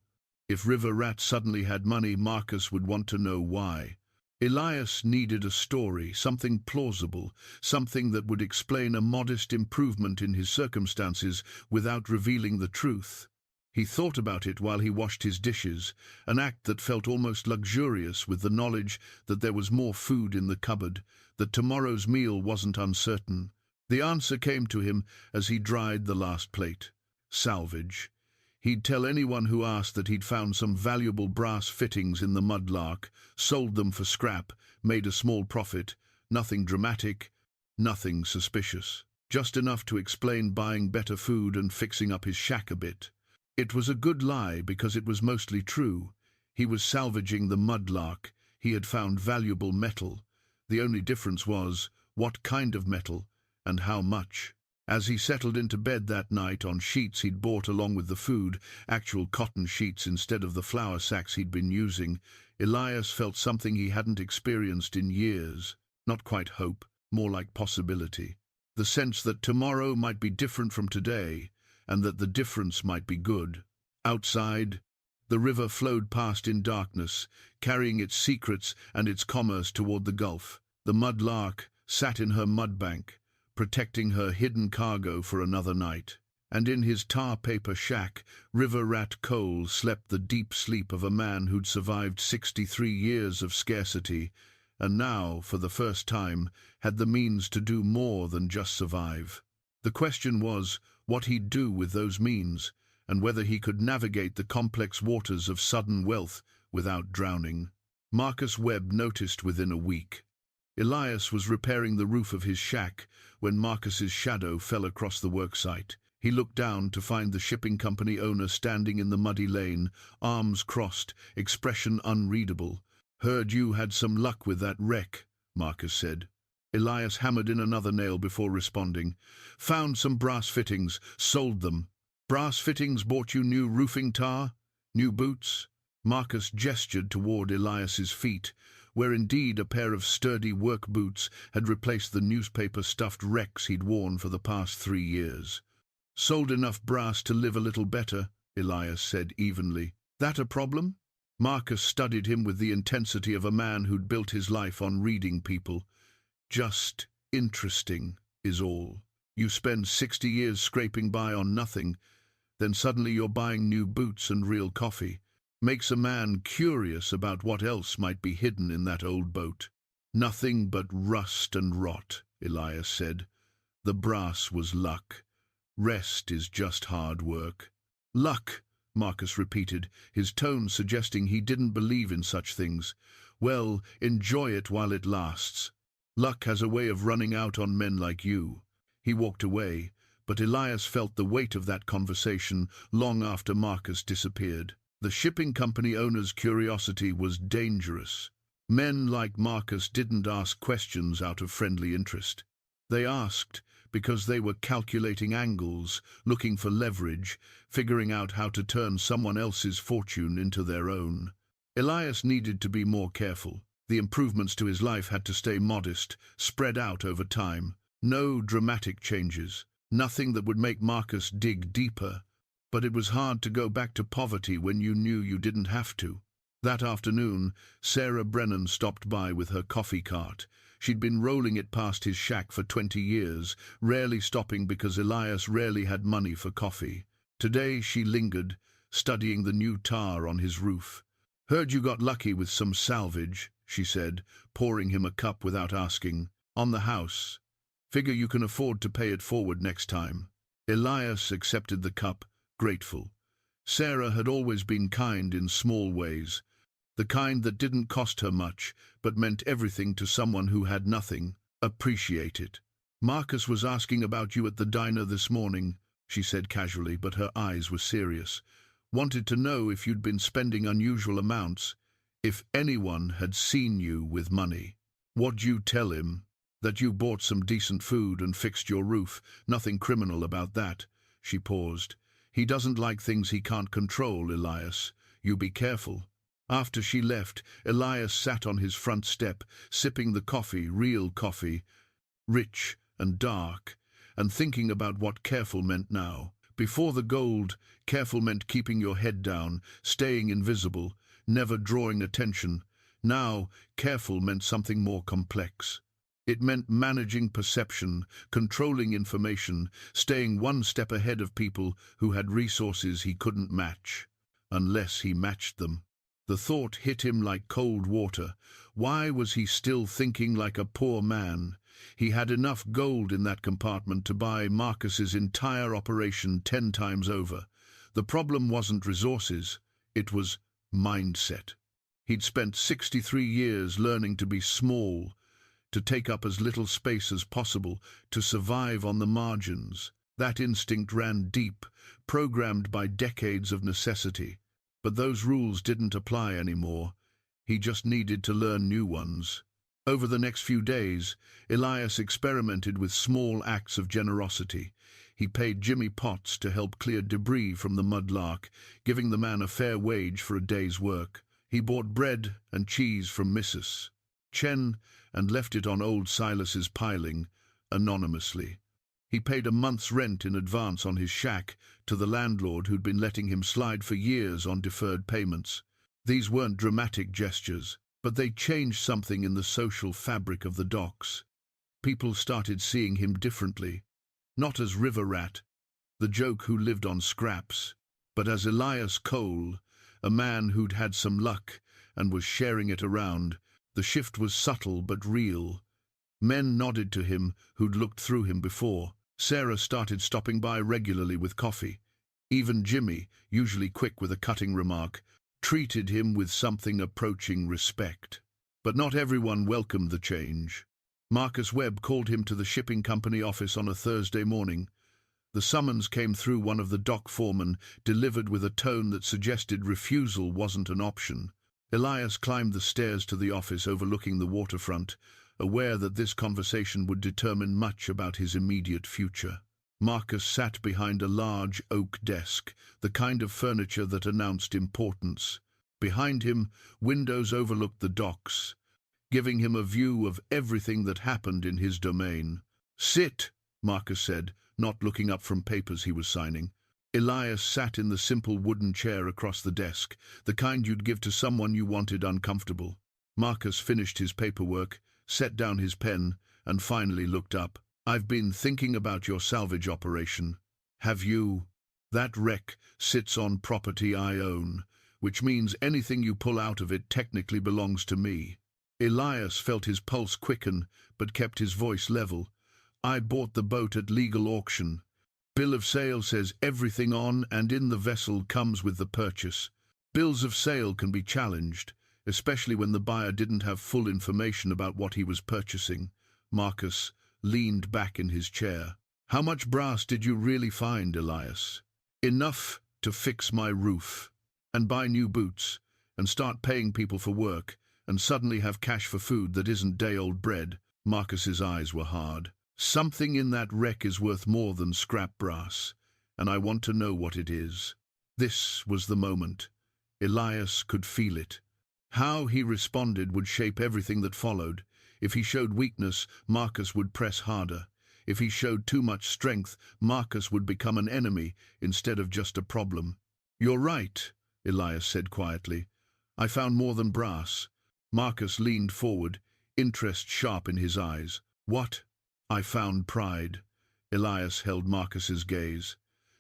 If River Rat suddenly had money, Marcus would want to know why. Elias needed a story, something plausible, something that would explain a modest improvement in his circumstances without revealing the truth. He thought about it while he washed his dishes, an act that felt almost luxurious with the knowledge that there was more food in the cupboard, that tomorrow's meal wasn't uncertain. The answer came to him as he dried the last plate. Salvage. He'd tell anyone who asked that he'd found some valuable brass fittings in the Mud-Lark, sold them for scrap, made a small profit. Nothing dramatic, nothing suspicious. Just enough to explain buying better food and fixing up his shack a bit. It was a good lie because it was mostly true. He was salvaging the Mud-Lark. He had found valuable metal. The only difference was what kind of metal and how much. As he settled into bed that night on sheets he'd bought along with the food, actual cotton sheets instead of the flour sacks he'd been using, Elias felt something he hadn't experienced in years. Not quite hope, more like possibility. The sense that tomorrow might be different from today, and that the difference might be good. Outside, the river flowed past in darkness, carrying its secrets and its commerce toward the Gulf. The Mud-Lark sat in her mudbank, protecting her hidden cargo for another night. And in his tar-paper shack, River Rat Cole slept the deep sleep of a man who'd survived 63 years of scarcity, and now, for the first time, had the means to do more than just survive. The question was what he'd do with those means, and whether he could navigate the complex waters of sudden wealth without drowning. Marcus Webb noticed within a week. Elias was repairing the roof of his shack when Marcus's shadow fell across the worksite. He looked down to find the shipping company owner standing in the muddy lane, arms crossed, expression unreadable. "Heard you had some luck with that wreck," Marcus said. Elias hammered in another nail before responding. "Found some brass fittings, sold them." "Brass fittings bought you new roofing tar? New boots?" Marcus gestured toward Elias's feet, where indeed a pair of sturdy work boots had replaced the newspaper-stuffed wrecks he'd worn for the past 3 years. "Sold enough brass to live a little better," Elias said evenly. "That a problem?" Marcus studied him with the intensity of a man who'd built his life on reading people. "Just interesting, is all. You spend 60 years scraping by on nothing, then suddenly you're buying new boots and real coffee. Makes a man curious about what else might be hidden in that old boat." "Nothing but rust and rot," Elias said. "The brass was luck. Rest is just hard work." "Luck," Marcus repeated, his tone suggesting he didn't believe in such things. "Well, enjoy it while it lasts. Luck has a way of running out on men like you." He walked away, but Elias felt the weight of that conversation long after Marcus disappeared. The shipping company owner's curiosity was dangerous. Men like Marcus didn't ask questions out of friendly interest. They asked because they were calculating angles, looking for leverage, figuring out how to turn someone else's fortune into their own. Elias needed to be more careful. The improvements to his life had to stay modest, spread out over time. No dramatic changes, nothing that would make Marcus dig deeper. But it was hard to go back to poverty when you knew you didn't have to. That afternoon, Sarah Brennan stopped by with her coffee cart. She'd been rolling it past his shack for 20 years, rarely stopping because Elias rarely had money for coffee. Today she lingered, studying the new tar on his roof. "Heard you got lucky with some salvage," she said, pouring him a cup without asking. "On the house. Figure you can afford to pay it forward next time." Elias accepted the cup, grateful. Sarah had always been kind in small ways. The kind that didn't cost her much, but meant everything to someone who had nothing. Appreciate it. "Marcus was asking about you at the diner this morning," she said casually, but her eyes were serious. "Wanted to know if you'd been spending unusual amounts, if anyone had seen you with money." "What'd you tell him?" "That you bought some decent food and fixed your roof. Nothing criminal about that." She paused. "He doesn't like things he can't control, Elias. You be careful." After she left, Elias sat on his front step, sipping the coffee, real coffee, rich and dark, and thinking about what careful meant now. Before the gold, careful meant keeping your head down, staying invisible, never drawing attention. Now, careful meant something more complex. It meant managing perception, controlling information, staying one step ahead of people who had resources he couldn't match, unless he matched them. The thought hit him like cold water. Why was he still thinking like a poor man? He had enough gold in that compartment to buy Marcus's entire operation 10 times over. The problem wasn't resources, it was mindset. He'd spent 63 years learning to be small, to take up as little space as possible, to survive on the margins. That instinct ran deep, programmed by decades of necessity. But those rules didn't apply anymore. He just needed to learn new ones. Over the next few days, Elias experimented with small acts of generosity. He paid Jimmy Potts to help clear debris from the Mud-Lark, giving the man a fair wage for a day's work. He bought bread and cheese from Mrs. Chen, and left it on old Silas's piling, anonymously. He paid a month's rent in advance on his shack to the landlord who'd been letting him slide for years on deferred payments. These weren't dramatic gestures, but they changed something in the social fabric of the docks. People started seeing him differently, not as River Rat, the joke who lived on scraps, but as Elias Cole, a man who'd had some luck and was sharing it around. The shift was subtle but real. Men nodded to him who'd looked through him before. Sarah started stopping by regularly with coffee. Even Jimmy, usually quick with a cutting remark, treated him with something approaching respect. But not everyone welcomed the change. Marcus Webb called him to the shipping company office on a Thursday morning. The summons came through one of the dock foremen, delivered with a tone that suggested refusal wasn't an option. Elias climbed the stairs to the office overlooking the waterfront, aware that this conversation would determine much about his immediate future. Marcus sat behind a large oak desk, the kind of furniture that announced importance. Behind him, windows overlooked the docks, giving him a view of everything that happened in his domain. "Sit," Marcus said, not looking up from papers he was signing. Elias sat in the simple wooden chair across the desk, the kind you'd give to someone you wanted uncomfortable. Marcus finished his paperwork, set down his pen, and finally looked up. "I've been thinking about your salvage operation. Have you? That wreck sits on property I own, which means anything you pull out of it technically belongs to me." Elias felt his pulse quicken, but kept his voice level. "I bought the boat at legal auction. Bill of sale says everything on and in the vessel comes with the purchase. Bills of sale can be challenged, especially when the buyer didn't have full information about what he was purchasing." Marcus leaned back in his chair. "How much brass did you really find, Elias?" "Enough to fix my roof, and buy new boots, and start paying people for work, and suddenly have cash for food that isn't day-old bread." Marcus's eyes were hard. "Something in that wreck is worth more than scrap brass, and I want to know what it is." This was the moment. Elias could feel it. How he responded would shape everything that followed. If he showed weakness, Marcus would press harder. If he showed too much strength, Marcus would become an enemy instead of just a problem. "You're right," Elias said quietly. "I found more than brass." Marcus leaned forward, interest sharp in his eyes. "What?" "I found pride." Elias held Marcus's gaze.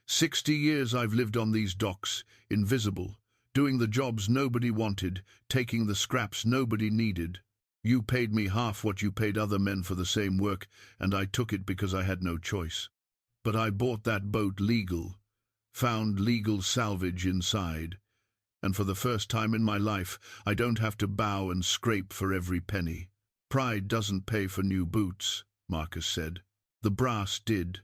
60 years I've lived on these docks, invisible, doing the jobs nobody wanted, taking the scraps nobody needed. You paid me half what you paid other men for the same work, and I took it because I had no choice. But I bought that boat legal, found legal salvage inside, and for the first time in my life, I don't have to bow and scrape for every penny. Pride doesn't pay for new boots, Marcus said. The brass did,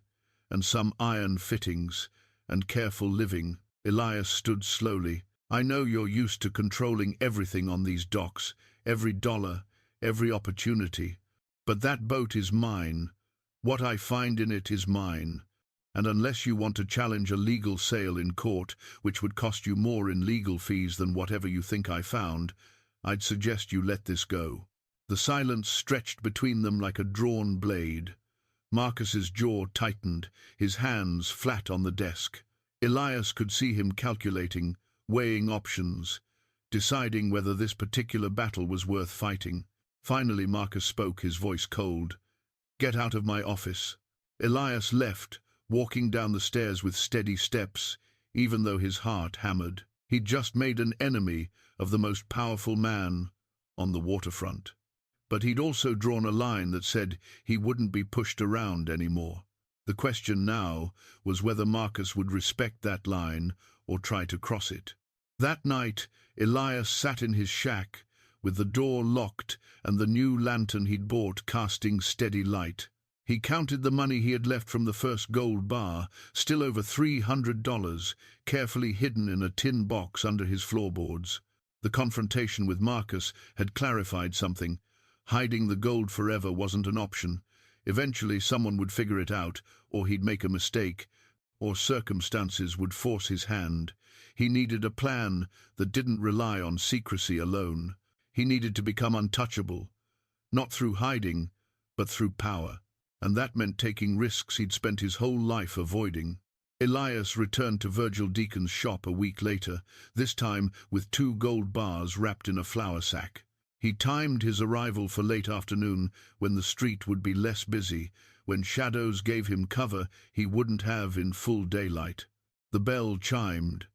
and some iron fittings, and careful living. Elias stood slowly. I know you're used to controlling everything on these docks, every dollar, every opportunity. But that boat is mine. What I find in it is mine. And unless you want to challenge a legal sale in court, which would cost you more in legal fees than whatever you think I found, I'd suggest you let this go. The silence stretched between them like a drawn blade. Marcus's jaw tightened, his hands flat on the desk. Elias could see him calculating, weighing options, deciding whether this particular battle was worth fighting. Finally Marcus spoke, his voice cold. Get out of my office. Elias left, walking down the stairs with steady steps, even though his heart hammered. He'd just made an enemy of the most powerful man on the waterfront. But he'd also drawn a line that said he wouldn't be pushed around anymore. The question now was whether Marcus would respect that line or try to cross it. That night, Elias sat in his shack, with the door locked and the new lantern he'd bought casting steady light. He counted the money he had left from the first gold bar, still over $300, carefully hidden in a tin box under his floorboards. The confrontation with Marcus had clarified something. Hiding the gold forever wasn't an option. Eventually someone would figure it out, or he'd make a mistake, or circumstances would force his hand. He needed a plan that didn't rely on secrecy alone. He needed to become untouchable, Not through hiding, but through power. And that meant taking risks he'd spent his whole life avoiding. Elias returned to Virgil Deacon's shop a week later, this time with 2 gold bars wrapped in a flour sack. He timed his arrival for late afternoon, when the street would be less busy, when shadows gave him cover he wouldn't have in full daylight. The bell chimed.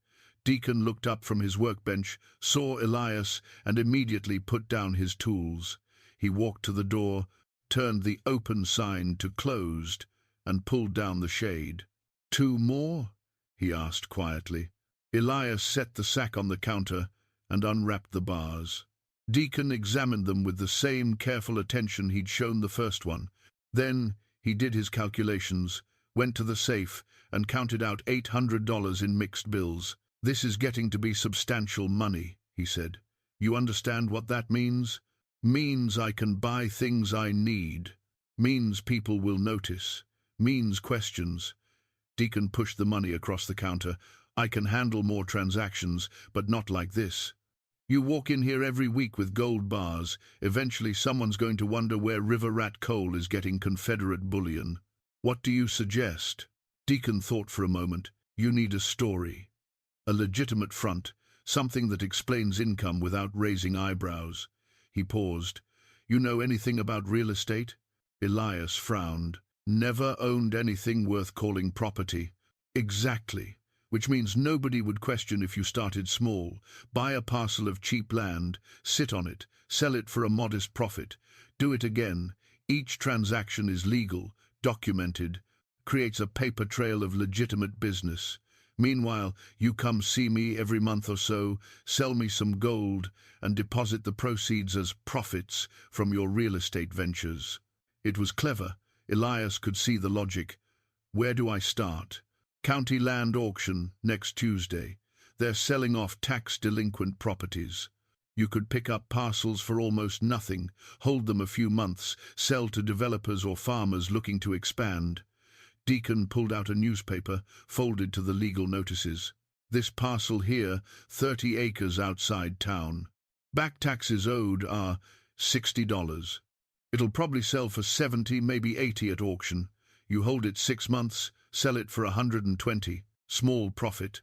Deacon looked up from his workbench, saw Elias, and immediately put down his tools. He walked to the door, turned the open sign to closed, and pulled down the shade. 2 more? He asked quietly. Elias set the sack on the counter and unwrapped the bars. Deacon examined them with the same careful attention he'd shown the first one. Then he did his calculations, went to the safe, and counted out $800 in mixed bills. "This is getting to be substantial money," he said. "You understand what that means? Means I can buy things I need. Means people will notice. Means questions." Deacon pushed the money across the counter. "I can handle more transactions, but not like this. You walk in here every week with gold bars. Eventually someone's going to wonder where River Rat Cole is getting Confederate bullion. What do you suggest?" Deacon thought for a moment. "You need a story. A legitimate front, something that explains income without raising eyebrows." He paused. "You know anything about real estate?" Elias frowned. "Never owned anything worth calling property." "Exactly. Which means nobody would question if you started small. Buy a parcel of cheap land, sit on it, sell it for a modest profit, do it again. Each transaction is legal, documented, creates a paper trail of legitimate business. Meanwhile, you come see me every month or so, sell me some gold, and deposit the proceeds as profits from your real estate ventures." It was clever. Elias could see the logic. "Where do I start?" "County land auction next Tuesday. They're selling off tax-delinquent properties. You could pick up parcels for almost nothing, hold them a few months, sell to developers or farmers looking to expand." Deacon pulled out a newspaper, folded to the legal notices. "This parcel here, 30 acres outside town. Back taxes owed are $60. It'll probably sell for 70, maybe 80 at auction. You hold it 6 months, sell it for 120. Small profit.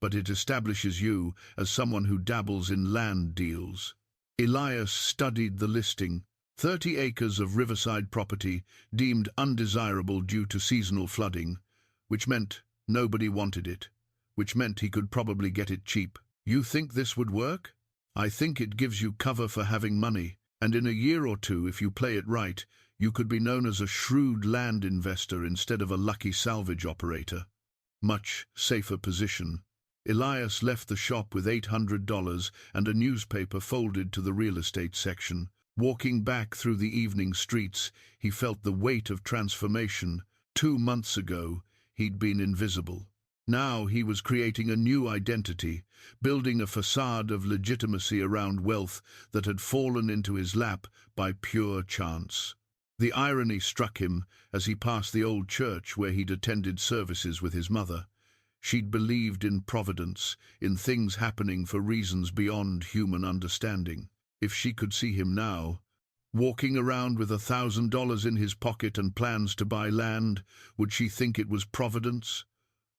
But it establishes you as someone who dabbles in land deals." Elias studied the listing. 30 acres of riverside property deemed undesirable due to seasonal flooding, which meant nobody wanted it, which meant he could probably get it cheap. "You think this would work?" "I think it gives you cover for having money, and in a year or 2, if you play it right, you could be known as a shrewd land investor instead of a lucky salvage operator. Much safer position." Elias left the shop with $800 and a newspaper folded to the real estate section. Walking back through the evening streets, he felt the weight of transformation. 2 months ago, he'd been invisible. Now he was creating a new identity, building a facade of legitimacy around wealth that had fallen into his lap by pure chance. The irony struck him as he passed the old church where he'd attended services with his mother. She'd believed in providence, in things happening for reasons beyond human understanding. If she could see him now, walking around with $1,000 in his pocket and plans to buy land, would she think it was providence?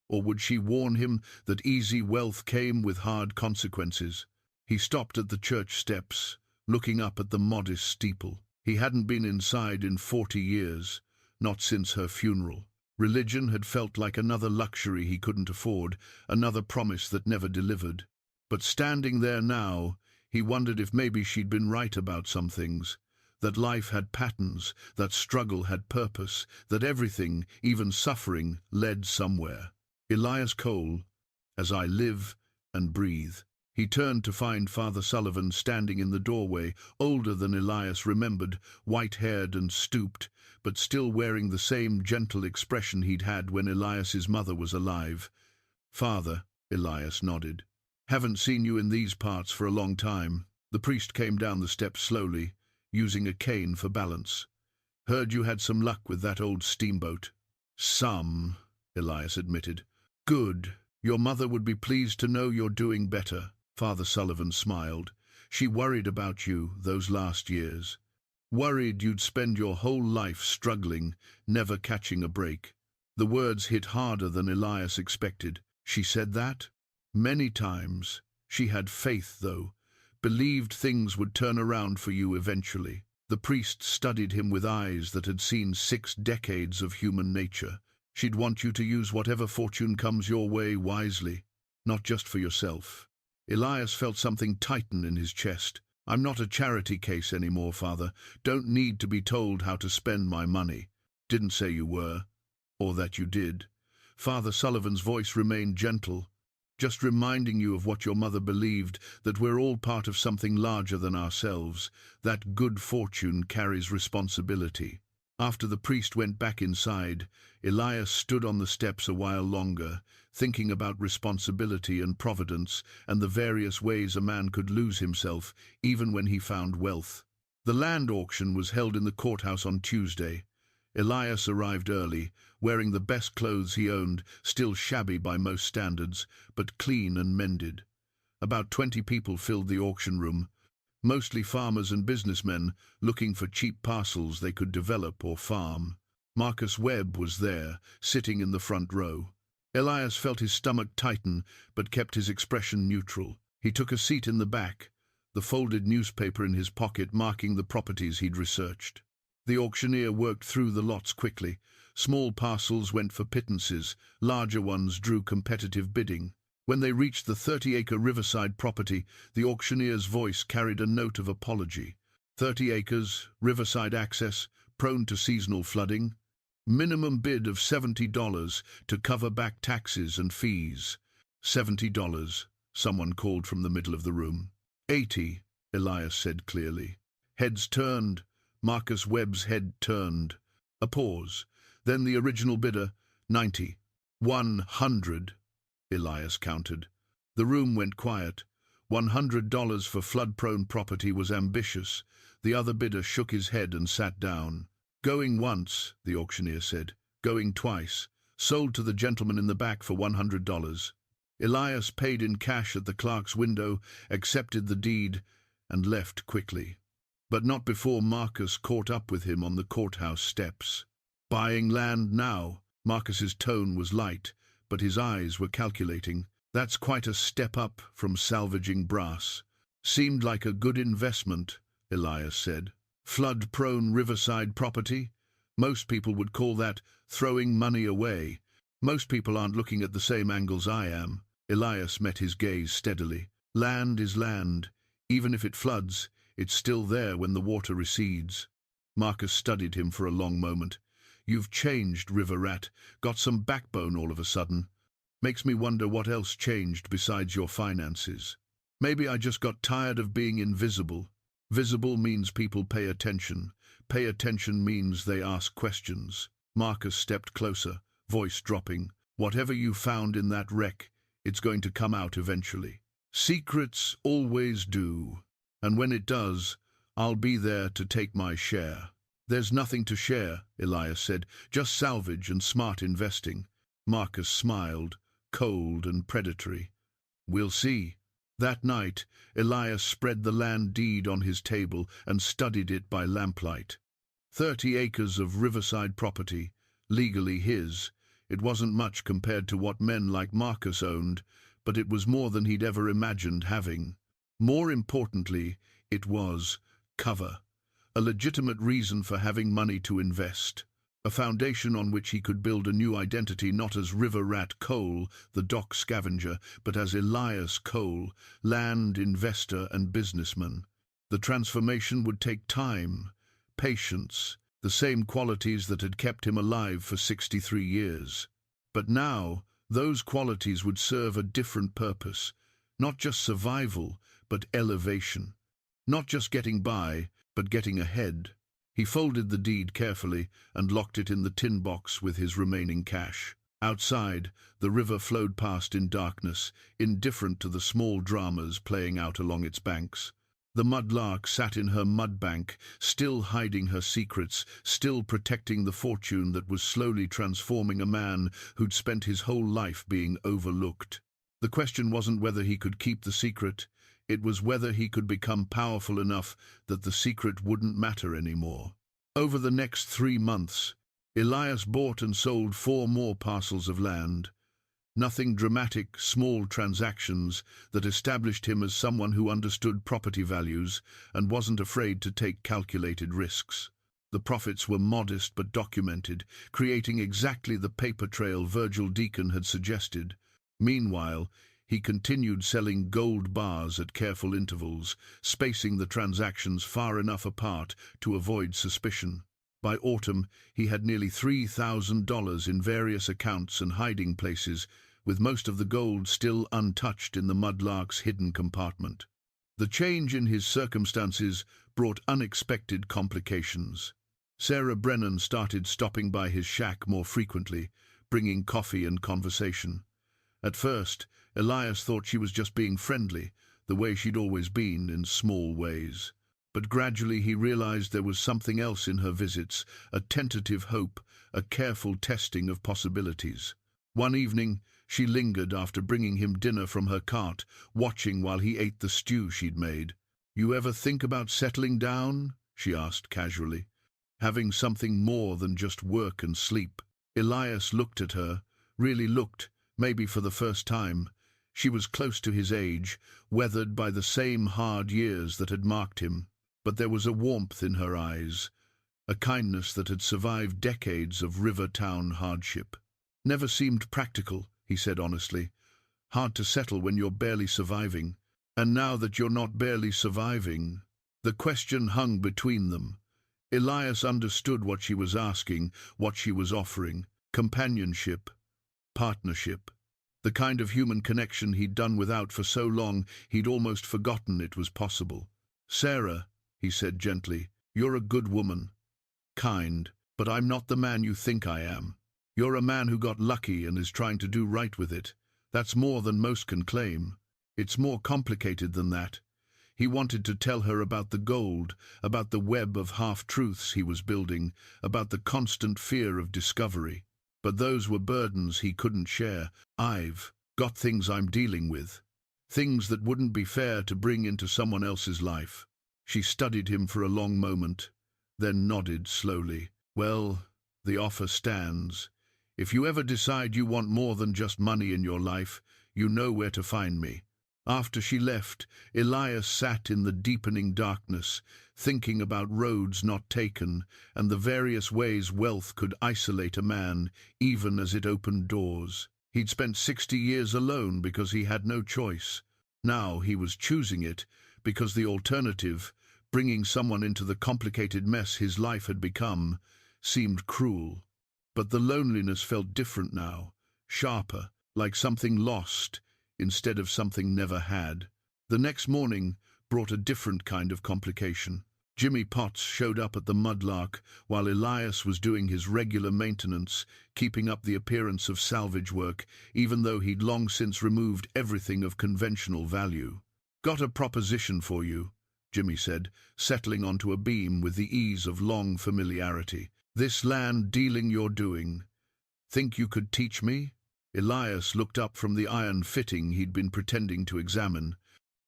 Or would she warn him that easy wealth came with hard consequences? He stopped at the church steps, looking up at the modest steeple. He hadn't been inside in 40 years, not since her funeral. Religion had felt like another luxury he couldn't afford, another promise that never delivered. But standing there now, he wondered if maybe she'd been right about some things, that life had patterns, that struggle had purpose, that everything, even suffering, led somewhere. Elias Cole, "As I live and breathe." He turned to find Father Sullivan standing in the doorway, older than Elias remembered, white-haired and stooped, but still wearing the same gentle expression he'd had when Elias's mother was alive. "Father," Elias nodded. "Haven't seen you in these parts for a long time." The priest came down the steps slowly, using a cane for balance. "Heard you had some luck with that old steamboat." "Some," Elias admitted. "Good. Your mother would be pleased to know you're doing better." Father Sullivan smiled. "She worried about you those last years." Worried you'd spend your whole life struggling, never catching a break. The words hit harder than Elias expected. She said that? Many times. She had faith, though. Believed things would turn around for you eventually. The priest studied him with eyes that had seen 6 decades of human nature. She'd want you to use whatever fortune comes your way wisely, not just for yourself. Elias felt something tighten in his chest. I'm not a charity case anymore, Father. Don't need to be told how to spend my money. Didn't say you were, or that you did. Father Sullivan's voice remained gentle, just reminding you of what your mother believed, that we're all part of something larger than ourselves, that good fortune carries responsibility. After the priest went back inside, Elias stood on the steps a while longer, thinking about responsibility and providence and the various ways a man could lose himself, even when he found wealth. The land auction was held in the courthouse on Tuesday. Elias arrived early, wearing the best clothes he owned, still shabby by most standards, but clean and mended. About 20 people filled the auction room, mostly farmers and businessmen looking for cheap parcels they could develop or farm. Marcus Webb was there, sitting in the front row. Elias felt his stomach tighten, but kept his expression neutral. He took a seat in the back, the folded newspaper in his pocket marking the properties he'd researched. The auctioneer worked through the lots quickly. Small parcels went for pittances, larger ones drew competitive bidding. When they reached the 30-acre riverside property, the auctioneer's voice carried a note of apology. 30 acres, riverside access, prone to seasonal flooding. Minimum bid of $70 to cover back taxes and fees. $70, someone called from the middle of the room. 80, Elias said clearly. Heads turned. Marcus Webb's head turned. A pause. Then the original bidder, 90. 100. Elias counted. The room went quiet. $100 for flood-prone property was ambitious. The other bidder shook his head and sat down. Going once, the auctioneer said. Going twice. Sold to the gentleman in the back for $100. Elias paid in cash at the clerk's window, accepted the deed, and left quickly. But not before Marcus caught up with him on the courthouse steps. Buying land now? Marcus's tone was light, but his eyes were calculating. That's quite a step up from salvaging brass. Seemed like a good investment, Elias said. Flood-prone riverside property? Most people would call that throwing money away. Most people aren't looking at the same angles I am. Elias met his gaze steadily. Land is land. Even if it floods, it's still there when the water recedes. Marcus studied him for a long moment. You've changed, River Rat. Got some backbone all of a sudden. Makes me wonder what else changed besides your finances. Maybe I just got tired of being invisible. Visible means people pay attention. Pay attention means they ask questions. Marcus stepped closer, voice dropping. Whatever you found in that wreck, it's going to come out eventually. Secrets always do. And when it does, I'll be there to take my share. There's nothing to share, Elias said, just salvage and smart investing. Marcus smiled, cold and predatory. We'll see. That night, Elias spread the land deed on his table and studied it by lamplight. 30 acres of riverside property, legally his. It wasn't much compared to what men like Marcus owned, but it was more than he'd ever imagined having. More importantly, it was cover. A legitimate reason for having money to invest. A foundation on which he could build a new identity, not as River Rat Cole, the dock scavenger, but as Elias Cole, land investor and businessman. The transformation would take time, patience, the same qualities that had kept him alive for 63 years. But now, those qualities would serve a different purpose. Not just survival, but elevation. Not just getting by, but getting ahead. He folded the deed carefully and locked it in the tin box with his remaining cash. Outside, the river flowed past in darkness, indifferent to the small dramas playing out along its banks. The Mud-Lark sat in her mudbank, still hiding her secrets, still protecting the fortune that was slowly transforming a man who'd spent his whole life being overlooked. The question wasn't whether he could keep the secret, It was whether he could become powerful enough that the secret wouldn't matter anymore. Over the next 3 months, Elias bought and sold 4 more parcels of land. Nothing dramatic, small transactions that established him as someone who understood property values and wasn't afraid to take calculated risks. The profits were modest but documented, creating exactly the paper trail Virgil Deacon had suggested. Meanwhile, he continued selling gold bars at careful intervals, spacing the transactions far enough apart to avoid suspicion. By autumn, he had nearly $3,000 in various accounts and hiding places, with most of the gold still untouched in the Mud-Lark's hidden compartment. The change in his circumstances brought unexpected complications. Sarah Brennan started stopping by his shack more frequently, bringing coffee and conversation. At first, Elias thought she was just being friendly, the way she'd always been in small ways. But gradually he realized there was something else in her visits, a tentative hope, a careful testing of possibilities. One evening, she lingered after bringing him dinner from her cart, watching while he ate the stew she'd made. "You ever think about settling down?" she asked casually. "Having something more than just work and sleep?" Elias looked at her, really looked, maybe for the first time. She was close to his age, weathered by the same hard years that had marked him. But there was a warmth in her eyes, a kindness that had survived decades of river town hardship. "Never seemed practical," he said honestly. "Hard to settle when you're barely surviving. And now that you're not barely surviving..." The question hung between them. Elias understood what she was asking, what she was offering: companionship, partnership. The kind of human connection he'd done without for so long he'd almost forgotten it was possible. "Sarah," he said gently, "you're a good woman, kind, but I'm not the man you think I am. You're a man who got lucky and is trying to do right with it. That's more than most can claim. It's more complicated than that." He wanted to tell her about the gold, about the web of half-truths he was building, about the constant fear of discovery. But those were burdens he couldn't share. "I've got things I'm dealing with. Things that wouldn't be fair to bring into someone else's life." She studied him for a long moment, then nodded slowly. "Well, the offer stands. If you ever decide you want more than just money in your life, you know where to find me." After she left, Elias sat in the deepening darkness, thinking about roads not taken and the various ways wealth could isolate a man, even as it opened doors. He'd spent 60 years alone because he had no choice. Now he was choosing it because the alternative, bringing someone into the complicated mess his life had become, seemed cruel. But the loneliness felt different now, sharper, like something lost instead of something never had. The next morning brought a different kind of complication. Jimmy Potts showed up at the Mud-Lark while Elias was doing his regular maintenance, keeping up the appearance of salvage work, even though he'd long since removed everything of conventional value. "Got a proposition for you," Jimmy said, settling onto a beam with the ease of long familiarity. "This land dealing you're doing. Think you could teach me?" Elias looked up from the iron fitting he'd been pretending to examine.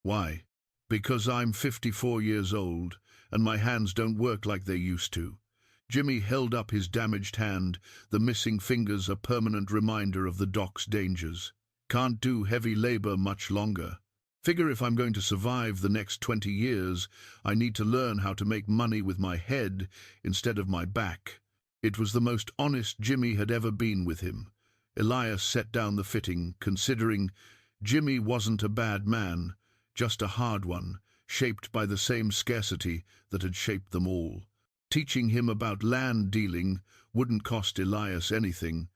"Why?" "Because I'm 54 years old, and my hands don't work like they used to." Jimmy held up his damaged hand, the missing fingers a permanent reminder of the dock's dangers. "Can't do heavy labor much longer. Figure if I'm going to survive the next 20 years, I need to learn how to make money with my head instead of my back." It was the most honest Jimmy had ever been with him. Elias set down the fitting, considering Jimmy wasn't a bad man, just a hard one, shaped by the same scarcity that had shaped them all. Teaching him about land dealing wouldn't cost Elias anything,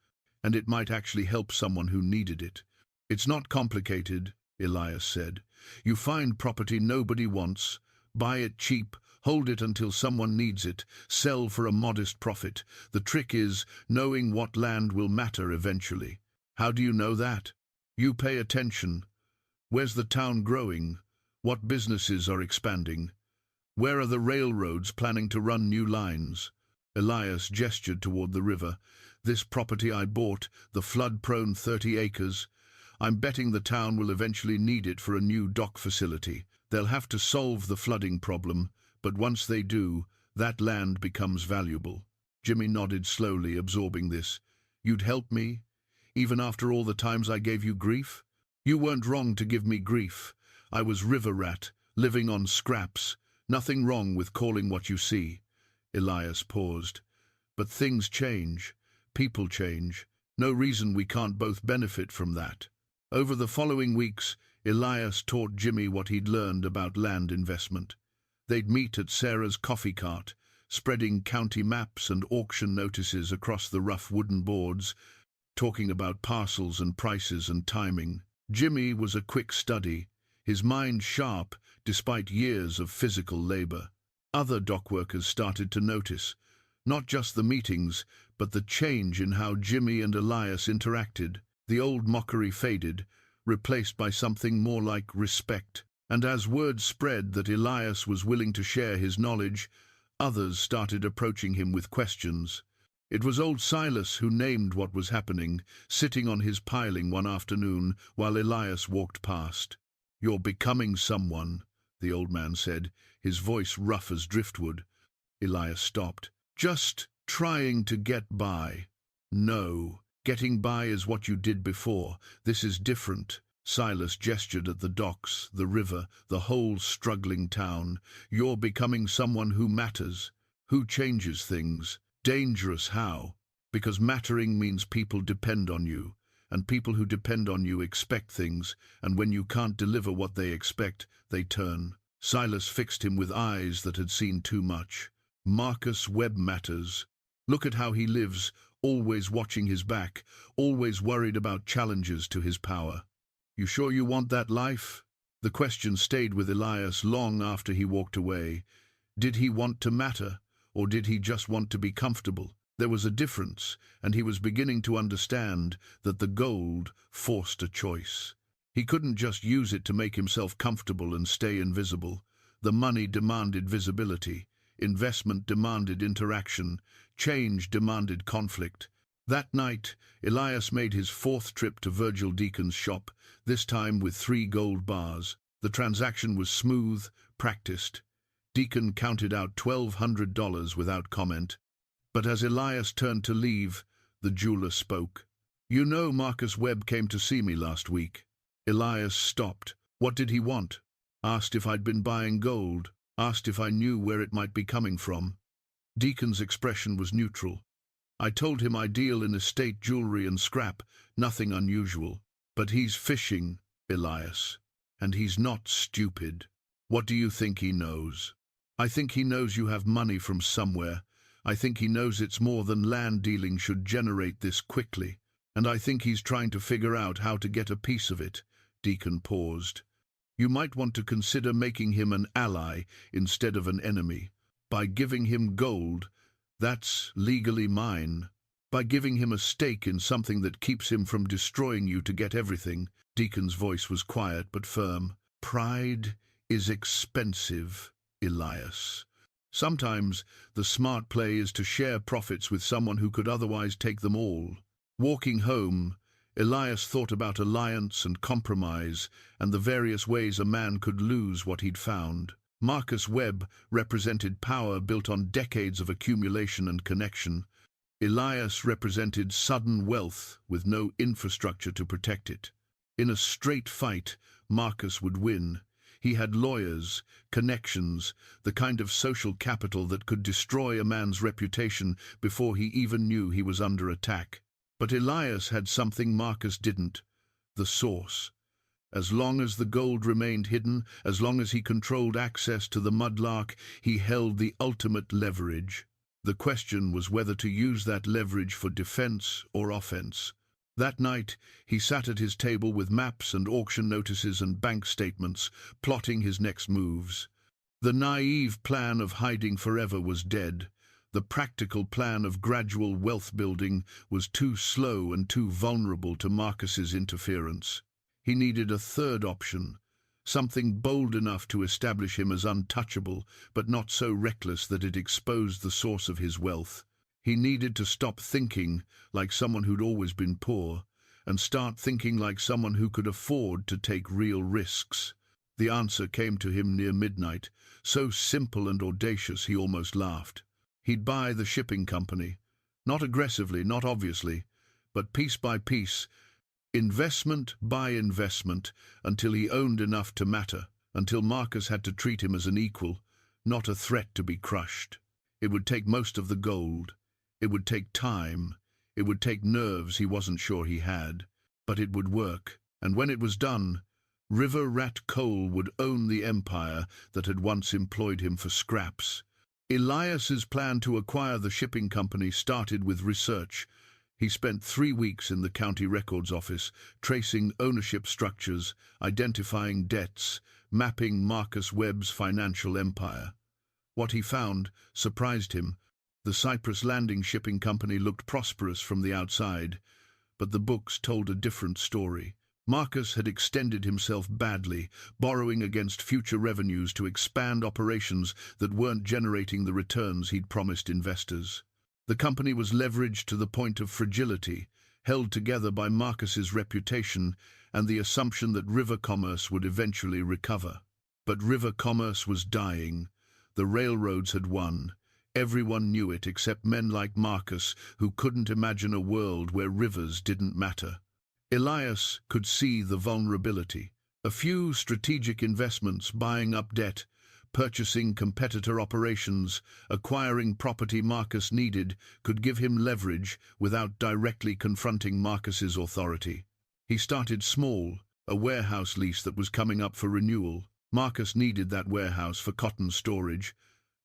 and it might actually help someone who needed it. "It's not complicated," Elias said. "You find property nobody wants, buy it cheap, hold it until someone needs it, sell for a modest profit. The trick is knowing what land will matter eventually." "How do you know that?" "You pay attention. Where's the town growing? What businesses are expanding? Where are the railroads planning to run new lines?" Elias gestured toward the river. "This property I bought, the flood-prone 30 acres, I'm betting the town will eventually need it for a new dock facility. They'll have to solve the flooding problem, but once they do, that land becomes valuable. Jimmy nodded slowly, absorbing this. You'd help me, even after all the times I gave you grief? You weren't wrong to give me grief. I was river rat, living on scraps. Nothing wrong with calling what you see. Elias paused. But things change. People change. No reason we can't both benefit from that. Over the following weeks, Elias taught Jimmy what he'd learned about land investment. They'd meet at Sarah's coffee cart, spreading county maps and auction notices across the rough wooden boards, talking about parcels and prices and timing. Jimmy was a quick study, his mind sharp despite years of physical labor. Other dockworkers started to notice, not just the meetings, but the change in how Jimmy and Elias interacted. The old mockery faded, replaced by something more like respect. And as word spread that Elias was willing to share his knowledge, others started approaching him with questions. It was old Silas who named what was happening, sitting on his piling one afternoon while Elias walked past. "You're becoming someone," the old man said, his voice rough as driftwood. Elias stopped. "Just trying to get by." "No, getting by is what you did before. This is different." Silas gestured at the docks, the river, the whole struggling town. "You're becoming someone who matters, who changes things. Dangerous how? Because mattering means people depend on you, and people who depend on you expect things, and when you can't deliver what they expect, they turn." Silas fixed him with eyes that had seen too much. "Marcus Webb matters. Look at how he lives, always watching his back, always worried about challenges to his power. You sure you want that life?" The question stayed with Elias long after he walked away. Did he want to matter, or did he just want to be comfortable? There was a difference, and he was beginning to understand that the gold forced a choice. He couldn't just use it to make himself comfortable and stay invisible. The money demanded visibility. Investment demanded interaction. Change demanded conflict. That night, Elias made his fourth trip to Virgil Deacon's shop, this time with 3 gold bars. The transaction was smooth, practiced. Deacon counted out $1,200 without comment. But as Elias turned to leave, the jeweler spoke. "You know Marcus Webb came to see me last week." Elias stopped. What did he want? Asked if I'd been buying gold. Asked if I knew where it might be coming from. Deacon's expression was neutral. "I told him I deal in estate jewelry and scrap, nothing unusual. But he's fishing, Elias. And he's not stupid. What do you think he knows?" "I think he knows you have money from somewhere. I think he knows it's more than land dealing should generate this quickly. And I think he's trying to figure out how to get a piece of it." Deacon paused. "You might want to consider making him an ally instead of an enemy. By giving him gold, that's legally mine. By giving him a stake in something that keeps him from destroying you to get everything." Deacon's voice was quiet but firm. "Pride is expensive, Elias. Sometimes the smart play is to share profits with someone who could otherwise take them all." Walking home, Elias thought about alliance and compromise and the various ways a man could lose what he'd found. Marcus Webb represented power built on decades of accumulation and connection. Elias represented sudden wealth with no infrastructure to protect it. In a straight fight, Marcus would win. He had lawyers, connections, the kind of social capital that could destroy a man's reputation before he even knew he was under attack. But Elias had something Marcus didn't: the source. As long as the gold remained hidden, as long as he controlled access to the Mud-Lark, he held the ultimate leverage. The question was whether to use that leverage for defense or offense. That night, he sat at his table with maps and auction notices and bank statements, plotting his next moves. The naive plan of hiding forever was dead. The practical plan of gradual wealth building was too slow and too vulnerable to Marcus's interference. He needed a third option, something bold enough to establish him as untouchable, but not so reckless that it exposed the source of his wealth. He needed to stop thinking like someone who'd always been poor, and start thinking like someone who could afford to take real risks? The answer came to him near midnight, so simple and audacious he almost laughed. He'd buy the shipping company, not aggressively, not obviously, but piece by piece, investment by investment, until he owned enough to matter, until Marcus had to treat him as an equal, not a threat to be crushed. It would take most of the gold. It would take time. It would take nerves he wasn't sure he had. But it would work, and when it was done, River Rat Cole would own the empire that had once employed him for scraps. Elias's plan to acquire the shipping company started with research. He spent 3 weeks in the county records office, tracing ownership structures, identifying debts, mapping Marcus Webb's financial empire. What he found surprised him. The Cyprus Landing Shipping Company looked prosperous from the outside, but the books told a different story. Marcus had extended himself badly, borrowing against future revenues to expand operations that weren't generating the returns he'd promised investors. The company was leveraged to the point of fragility, held together by Marcus's reputation and the assumption that river commerce would eventually recover. But river commerce was dying. The railroads had won. Everyone knew it except men like Marcus, who couldn't imagine a world where rivers didn't matter. Elias could see the vulnerability. A few strategic investments, buying up debt, purchasing competitor operations, acquiring property Marcus needed, could give him leverage without directly confronting Marcus's authority. He started small, a warehouse lease that was coming up for renewal. Marcus needed that warehouse for cotton storage,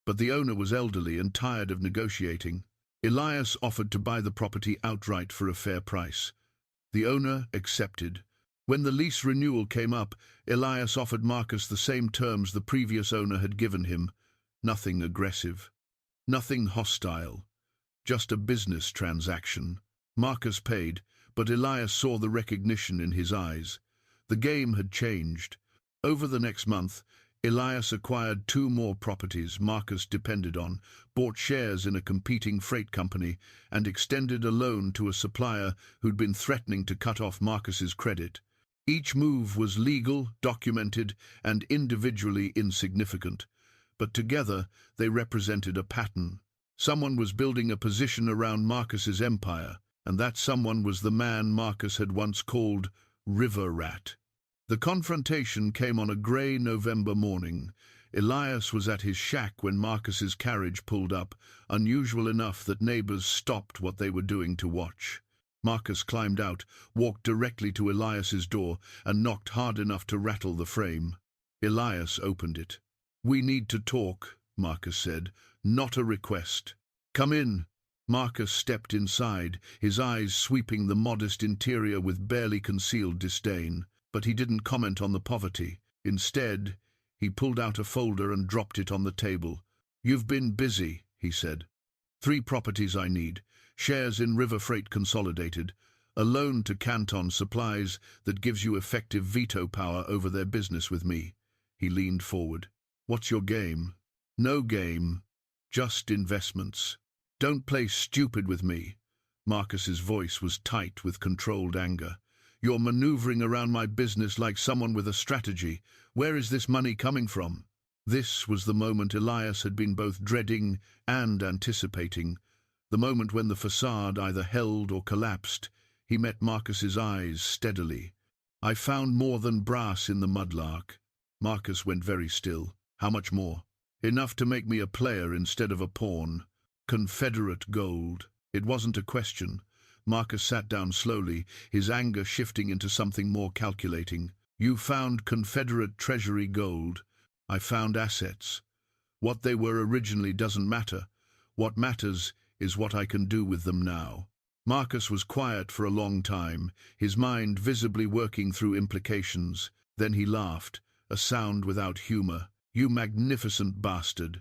but the owner was elderly and tired of negotiating. Elias offered to buy the property outright for a fair price. The owner accepted. When the lease renewal came up, Elias offered Marcus the same terms the previous owner had given him. Nothing aggressive, nothing hostile, just a business transaction. Marcus paid, but Elias saw the recognition in his eyes. The game had changed. Over the next month, Elias acquired 2 more properties Marcus depended on, bought shares in a competing freight company, and extended a loan to a supplier who'd been threatening to cut off Marcus's credit. Each move was legal, documented, and individually insignificant, but together they represented a pattern. Someone was building a position around Marcus's empire, and that someone was the man Marcus had once called River Rat. The confrontation came on a grey November morning. Elias was at his shack when Marcus's carriage pulled up, unusual enough that neighbors stopped what they were doing to watch. Marcus climbed out, walked directly to Elias's door, and knocked hard enough to rattle the frame. Elias opened it. "We need to talk," Marcus said, "not a request." "Come in." Marcus stepped inside, his eyes sweeping the modest interior with barely concealed disdain. But he didn't comment on the poverty. Instead, he pulled out a folder and dropped it on the table. "You've been busy," he said. 3 properties I need. Shares in River Freight Consolidated. A loan to Canton Supplies that gives you effective veto power over their business with me. He leaned forward. "What's your game?" "No game. Just investments. Don't play stupid with me." Marcus's voice was tight with controlled anger. "You're maneuvering around my business like someone with a strategy. Where is this money coming from?" This was the moment Elias had been both dreading and anticipating. The moment when the facade either held or collapsed. He met Marcus's eyes steadily. "I found more than brass in the Mud-Lark." Marcus went very still. "How much more?" "Enough to make me a player instead of a pawn. Confederate gold." It wasn't a question. Marcus sat down slowly, his anger shifting into something more calculating. "You found Confederate Treasury gold. I found assets. What they were originally doesn't matter. What matters is what I can do with them now." Marcus was quiet for a long time, his mind visibly working through implications. Then he laughed, a sound without humor. "You magnificent bastard.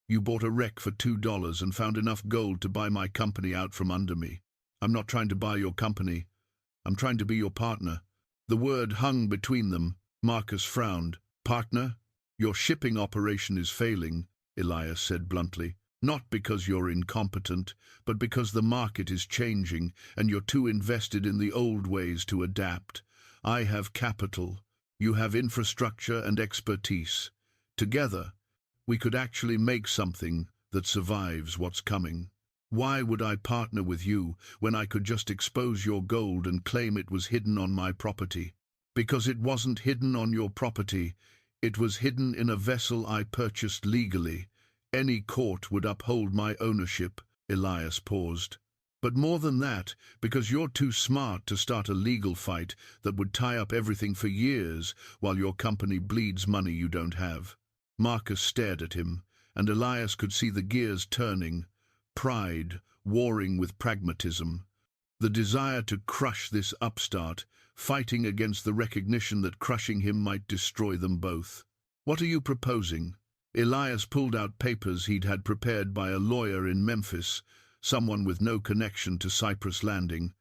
You bought a wreck for $2 and found enough gold to buy my company out from under me. I'm not trying to buy your company. I'm trying to be your partner." The word hung between them. Marcus frowned. "Partner? Your shipping operation is failing," Elias said bluntly. Not because you're incompetent, but because the market is changing and you're too invested in the old ways to adapt. I have capital. You have infrastructure and expertise. Together, we could actually make something that survives what's coming. Why would I partner with you when I could just expose your gold and claim it was hidden on my property? Because it wasn't hidden on your property. It was hidden in a vessel I purchased legally. Any court would uphold my ownership. Elias paused. But more than that, because you're too smart to start a legal fight that would tie up everything for years while your company bleeds money you don't have. Marcus stared at him, and Elias could see the gears turning, pride warring with pragmatism. The desire to crush this upstart, fighting against the recognition that crushing him might destroy them both. What are you proposing? Elias pulled out papers he'd had prepared by a lawyer in Memphis, someone with no connection to Cyprus Landing.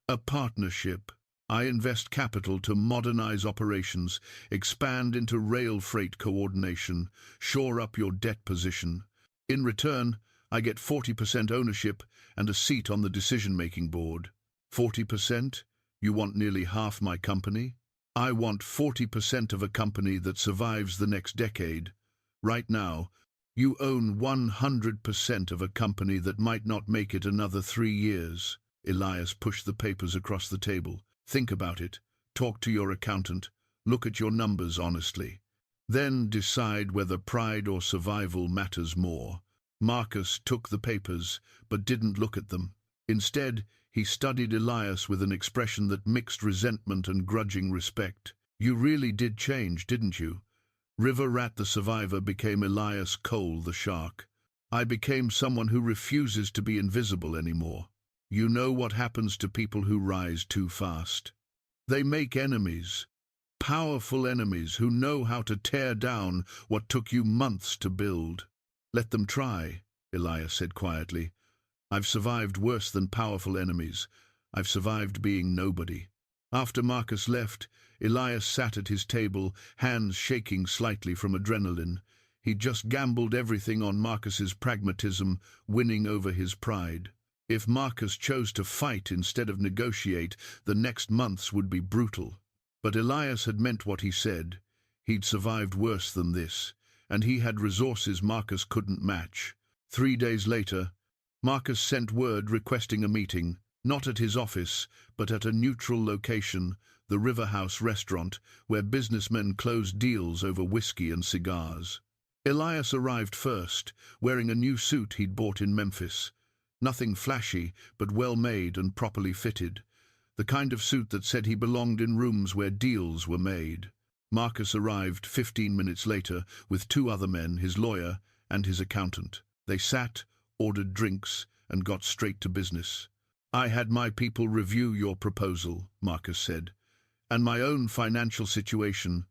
A partnership. I invest capital to modernize operations, expand into rail freight coordination, shore up your debt position. In return, I get 40% ownership and a seat on the decision-making board. 40%? You want nearly half my company? I want 40% of a company that survives the next decade. Right now, you own 100% of a company that might not make it another 3 years. Elias pushed the papers across the table. Think about it. Talk to your accountant. Look at your numbers honestly. Then decide whether pride or survival matters more. Marcus took the papers, but didn't look at them. Instead, he studied Elias with an expression that mixed resentment and grudging respect. You really did change, didn't you? River Rat the survivor became Elias Cole the shark. I became someone who refuses to be invisible anymore. You know what happens to people who rise too fast. They make enemies, powerful enemies who know how to tear down what took you months to build. Let them try, Elias said quietly. I've survived worse than powerful enemies. I've survived being nobody. After Marcus left, Elias sat at his table, hands shaking slightly from adrenaline. He'd just gambled everything on Marcus's pragmatism, winning over his pride. If Marcus chose to fight instead of negotiate, the next months would be brutal. But Elias had meant what he said. He'd survived worse than this, and he had resources Marcus couldn't match. 3 days later, Marcus sent word requesting a meeting, not at his office, but at a neutral location, the River House restaurant, where businessmen closed deals over whiskey and cigars. Elias arrived first, wearing a new suit he'd bought in Memphis. Nothing flashy, but well-made and properly fitted. The kind of suit that said he belonged in rooms where deals were made. Marcus arrived 15 minutes later with 2 other men, his lawyer and his accountant. They sat, ordered drinks, and got straight to business. I had my people review your proposal, Marcus said, and my own financial situation.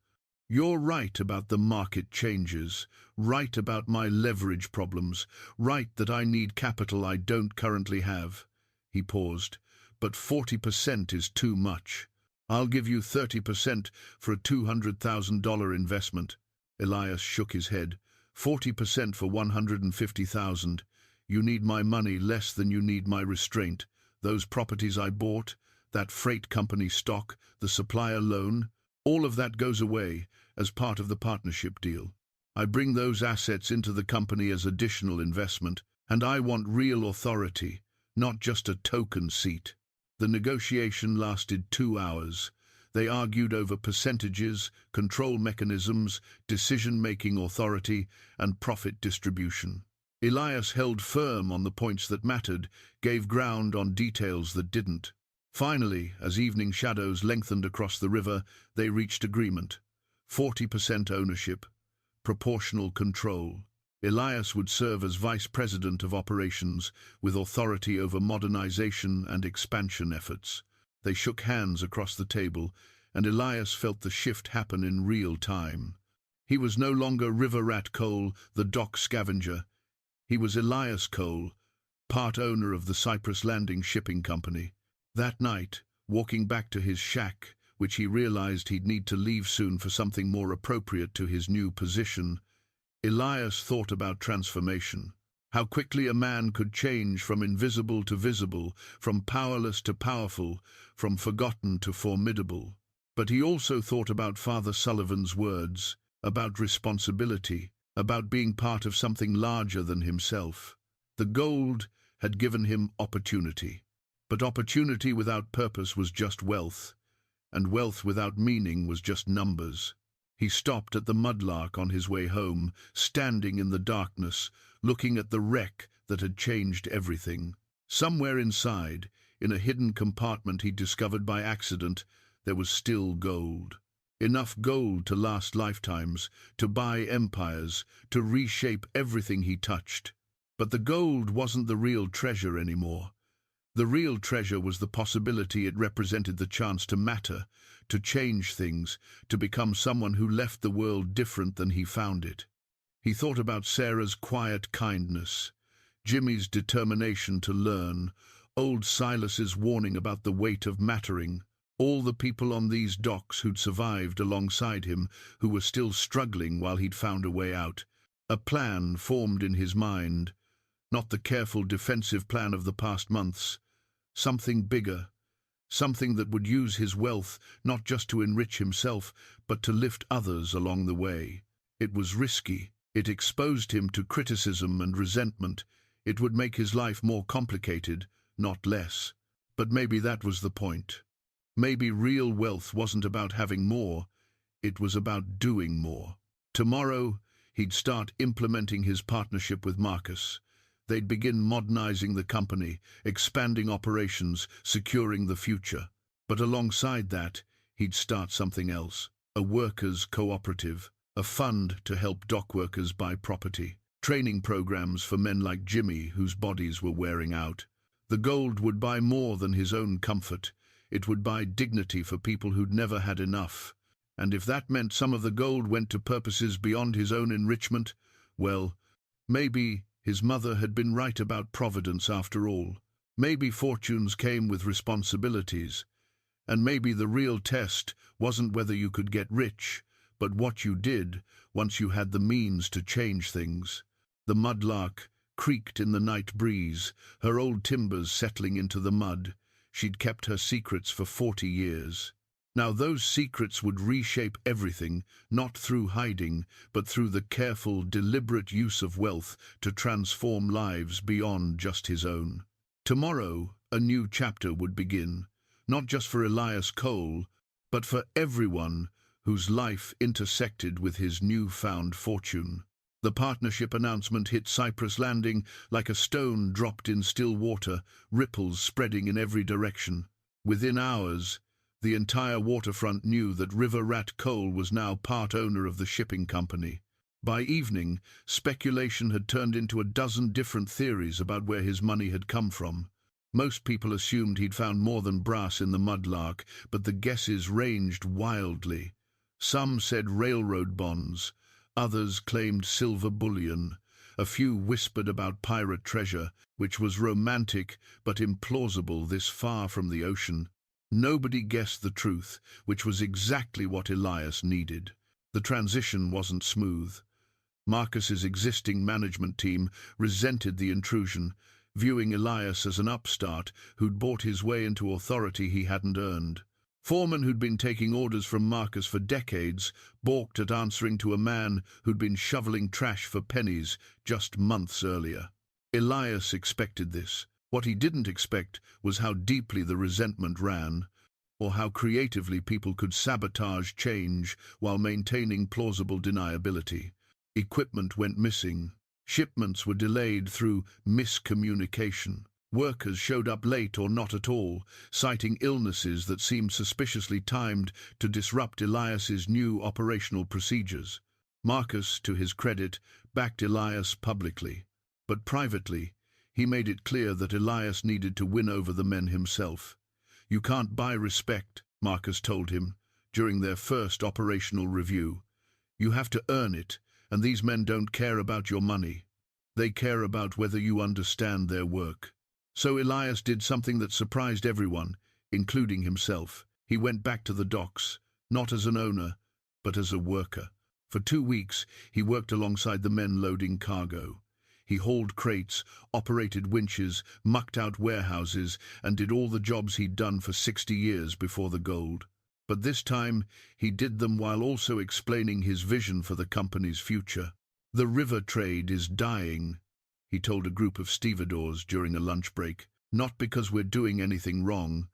You're right about the market changes, right about my leverage problems, right that I need capital I don't currently have. He paused. But 40% is too much. I'll give you 30% for a $200,000 investment. Elias shook his head. 40% for $150,000. You need my money less than you need my restraint. Those properties I bought, that freight company stock, the supplier loan, all of that goes away as part of the partnership deal. I bring those assets into the company as additional investment, and I want real authority, not just a token seat. The negotiation lasted 2 hours. They argued over percentages, control mechanisms, decision-making authority, and profit distribution. Elias held firm on the points that mattered, gave ground on details that didn't. Finally, as evening shadows lengthened across the river, they reached agreement. 40% ownership, proportional control. Elias would serve as vice president of operations, with authority over modernization and expansion efforts. They shook hands across the table, and Elias felt the shift happen in real time. He was no longer River Rat Cole, the dock scavenger. He was Elias Cole, part owner of the Cyprus Landing Shipping Company. That night, walking back to his shack, which he realized he'd need to leave soon for something more appropriate to his new position, Elias thought about transformation. How quickly a man could change from invisible to visible, from powerless to powerful, from forgotten to formidable. But he also thought about Father Sullivan's words, about responsibility, about being part of something larger than himself. The gold had given him opportunity, but opportunity without purpose was just wealth, and wealth without meaning was just numbers. He stopped at the Mud-Lark on his way home, standing in the darkness, looking at the wreck that had changed everything. Somewhere inside, in a hidden compartment he discovered by accident, there was still gold. Enough gold to last lifetimes, to buy empires, to reshape everything he touched. But the gold wasn't the real treasure anymore. The real treasure was the possibility it represented, the chance to matter, to change things, to become someone who left the world different than he found it. He thought about Sarah's quiet kindness, Jimmy's determination to learn, old Silas's warning about the weight of mattering, all the people on these docks who'd survived alongside him, who were still struggling while he'd found a way out. A plan formed in his mind, not the careful defensive plan of the past months. Something bigger, something that would use his wealth not just to enrich himself, but to lift others along the way. It was risky. It exposed him to criticism and resentment. It would make his life more complicated, not less. But maybe that was the point. Maybe real wealth wasn't about having more, it was about doing more. Tomorrow, he'd start implementing his partnership with Marcus. They'd begin modernizing the company, expanding operations, securing the future. But alongside that, he'd start something else, a workers' cooperative, a fund to help dock workers buy property, training programs for men like Jimmy whose bodies were wearing out. The gold would buy more than his own comfort. It would buy dignity for people who'd never had enough. And if that meant some of the gold went to purposes beyond his own enrichment, well, maybe his mother had been right about providence after all. Maybe fortunes came with responsibilities. And maybe the real test wasn't whether you could get rich, but what you did once you had the means to change things. The Mud-Lark creaked in the night breeze, her old timbers settling into the mud. She'd kept her secrets for 40 years. Now those secrets would reshape everything, not through hiding, but through the careful, deliberate use of wealth to transform lives beyond just his own. Tomorrow, a new chapter would begin, not just for Elias Cole, but for everyone whose life intersected with his newfound fortune. The partnership announcement hit Cyprus Landing like a stone dropped in still water, ripples spreading in every direction. Within hours, the entire waterfront knew that River Rat Cole was now part owner of the shipping company. By evening, speculation had turned into a dozen different theories about where his money had come from. Most people assumed he'd found more than brass in the Mud-Lark, but the guesses ranged wildly. Some said railroad bonds, others claimed silver bullion. A few whispered about pirate treasure, which was romantic but implausible this far from the ocean. Nobody guessed the truth, which was exactly what Elias needed. The transition wasn't smooth. Marcus's existing management team resented the intrusion, viewing Elias as an upstart who'd bought his way into authority he hadn't earned. Foremen who'd been taking orders from Marcus for decades balked at answering to a man who'd been shoveling trash for pennies just months earlier. Elias expected this. What he didn't expect was how deeply the resentment ran, or how creatively people could sabotage change while maintaining plausible deniability. Equipment went missing. Shipments were delayed through miscommunication. Workers showed up late or not at all, citing illnesses that seemed suspiciously timed to disrupt Elias's new operational procedures. Marcus, to his credit, backed Elias publicly, but privately, he made it clear that Elias needed to win over the men himself. "You can't buy respect," Marcus told him during their first operational review. "You have to earn it, and these men don't care about your money. They care about whether you understand their work." So Elias did something that surprised everyone, including himself. He went back to the docks, not as an owner, but as a worker. For 2 weeks, he worked alongside the men loading cargo. He hauled crates, operated winches, mucked out warehouses, and did all the jobs he'd done for 60 years before the gold. But this time, he did them while also explaining his vision for the company's future. "The river trade is dying," he told a group of stevedores during a lunch break. "Not because we're doing anything wrong,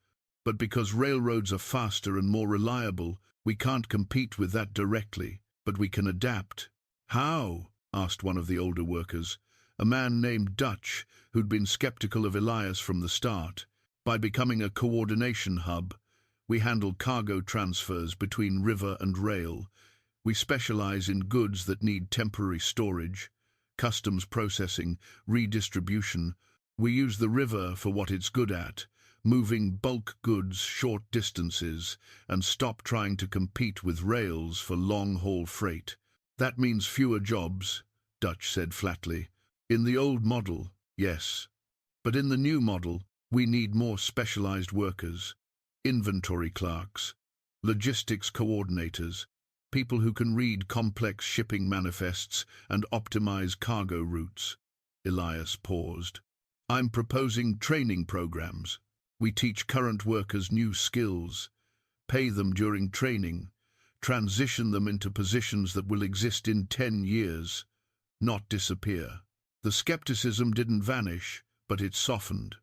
but because railroads are faster and more reliable. We can't compete with that directly, but we can adapt." "How?" asked one of the older workers, a man named Dutch, who'd been skeptical of Elias from the start. "By becoming a coordination hub. We handle cargo transfers between river and rail. We specialize in goods that need temporary storage, customs processing, redistribution. We use the river for what it's good at, moving bulk goods short distances, and stop trying to compete with rails for long-haul freight." "That means fewer jobs," Dutch said flatly. "In the old model, yes. But in the new model, we need more specialized workers. Inventory clerks, logistics coordinators, people who can read complex shipping manifests and optimize cargo routes." Elias paused. "I'm proposing training programs. We teach current workers new skills, pay them during training, transition them into positions that will exist in 10 years, not disappear." The skepticism didn't vanish, but it softened.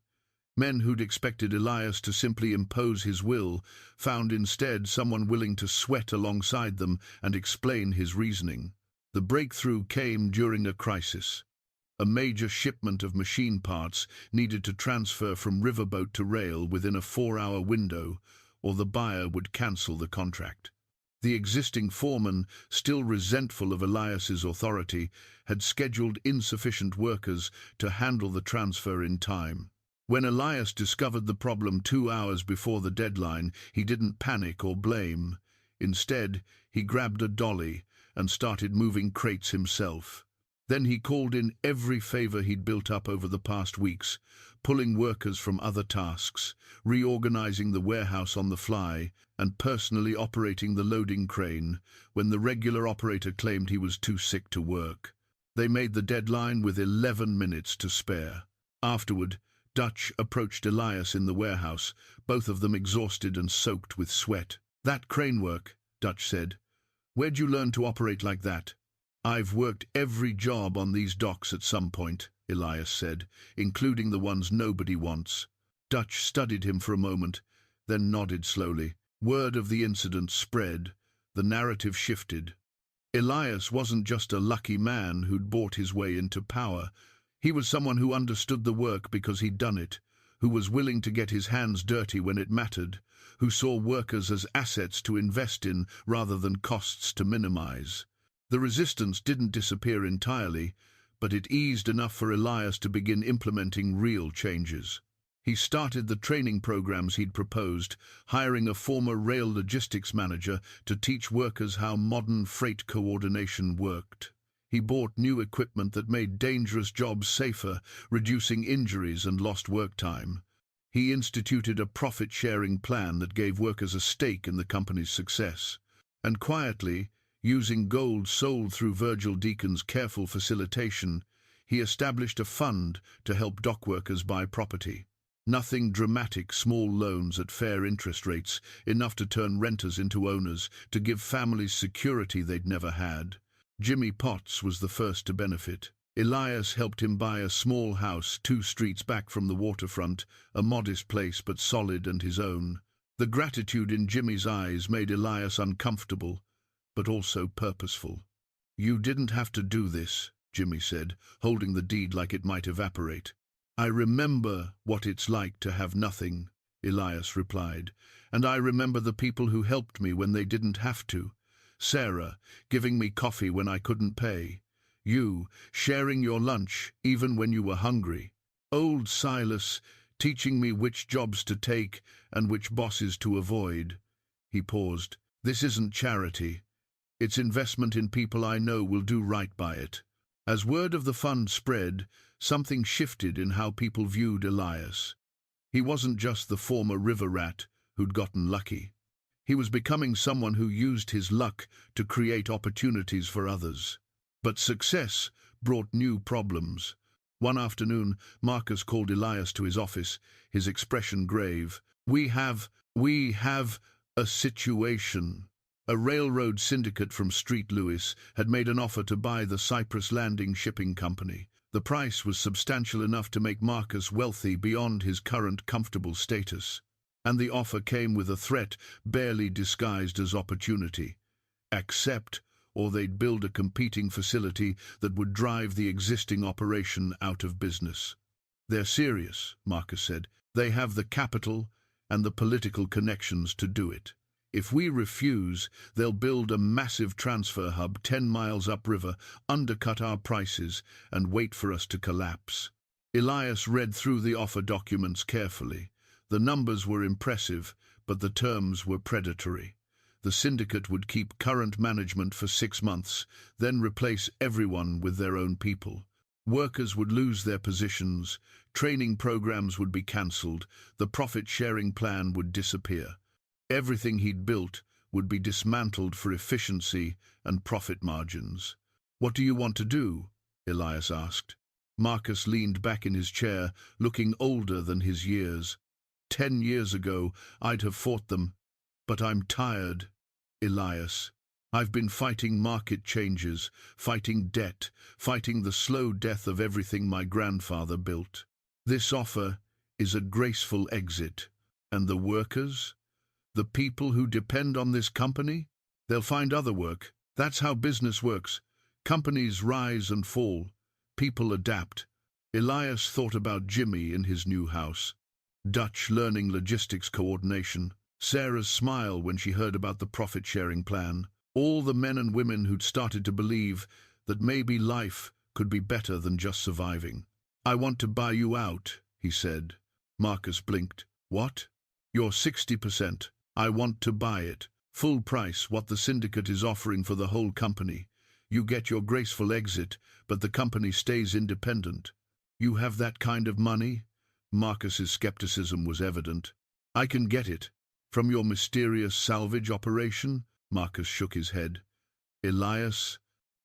Men who'd expected Elias to simply impose his will found instead someone willing to sweat alongside them and explain his reasoning. The breakthrough came during a crisis. A major shipment of machine parts needed to transfer from riverboat to rail within a 4-hour window, or the buyer would cancel the contract. The existing foreman, still resentful of Elias's authority, had scheduled insufficient workers to handle the transfer in time. When Elias discovered the problem 2 hours before the deadline, he didn't panic or blame. Instead, he grabbed a dolly and started moving crates himself. Then he called in every favor he'd built up over the past weeks, pulling workers from other tasks, reorganizing the warehouse on the fly, and personally operating the loading crane when the regular operator claimed he was too sick to work. They made the deadline with 11 minutes to spare. Afterward, Dutch approached Elias in the warehouse, both of them exhausted and soaked with sweat. "That crane work," Dutch said. "Where'd you learn to operate like that?" "I've worked every job on these docks at some point," Elias said, "including the ones nobody wants." Dutch studied him for a moment, then nodded slowly. Word of the incident spread. The narrative shifted. Elias wasn't just a lucky man who'd bought his way into power. He was someone who understood the work because he'd done it, who was willing to get his hands dirty when it mattered, who saw workers as assets to invest in rather than costs to minimize. The resistance didn't disappear entirely, but it eased enough for Elias to begin implementing real changes. He started the training programs he'd proposed, hiring a former rail logistics manager to teach workers how modern freight coordination worked. He bought new equipment that made dangerous jobs safer, reducing injuries and lost work time. He instituted a profit-sharing plan that gave workers a stake in the company's success. And quietly, using gold sold through Virgil Deacon's careful facilitation, he established a fund to help dock workers buy property. Nothing dramatic, small loans at fair interest rates, enough to turn renters into owners, to give families security they'd never had. Jimmy Potts was the first to benefit. Elias helped him buy a small house 2 streets back from the waterfront, a modest place but solid and his own. The gratitude in Jimmy's eyes made Elias uncomfortable, but also purposeful. "You didn't have to do this," Jimmy said, holding the deed like it might evaporate. "I remember what it's like to have nothing," Elias replied, "and I remember the people who helped me when they didn't have to. Sarah, giving me coffee when I couldn't pay. You, sharing your lunch even when you were hungry. Old Silas, teaching me which jobs to take and which bosses to avoid." He paused. "This isn't charity. It's investment in people I know will do right by it." As word of the fund spread, something shifted in how people viewed Elias. He wasn't just the former river rat who'd gotten lucky. He was becoming someone who used his luck to create opportunities for others. But success brought new problems. One afternoon, Marcus called Elias to his office, his expression grave. We have a situation. A railroad syndicate from Street Lewis had made an offer to buy the Cyprus Landing Shipping Company. The price was substantial enough to make Marcus wealthy beyond his current comfortable status. And the offer came with a threat barely disguised as opportunity. Accept, or they'd build a competing facility that would drive the existing operation out of business. They're serious, Marcus said. They have the capital and the political connections to do it. If we refuse, they'll build a massive transfer hub 10 miles upriver, undercut our prices, and wait for us to collapse. Elias read through the offer documents carefully. The numbers were impressive, but the terms were predatory. The syndicate would keep current management for 6 months, then replace everyone with their own people. Workers would lose their positions, training programs would be cancelled, the profit-sharing plan would disappear. Everything he'd built would be dismantled for efficiency and profit margins. "What do you want to do?" Elias asked. Marcus leaned back in his chair, looking older than his years. 10 years ago, I'd have fought them. But I'm tired, Elias. I've been fighting market changes, fighting debt, fighting the slow death of everything my grandfather built. This offer is a graceful exit. And the workers? The people who depend on this company? They'll find other work. That's how business works. Companies rise and fall. People adapt. Elias thought about Jimmy in his new house. Dutch learning logistics coordination. Sarah's smile when she heard about the profit-sharing plan. All the men and women who'd started to believe that maybe life could be better than just surviving. "I want to buy you out," he said. Marcus blinked. "What?" "You're 60%. I want to buy it. Full price, what the syndicate is offering for the whole company. You get your graceful exit, but the company stays independent." "You have that kind of money?" Marcus's skepticism was evident. "I can get it. From your mysterious salvage operation?" Marcus shook his head. "Elias,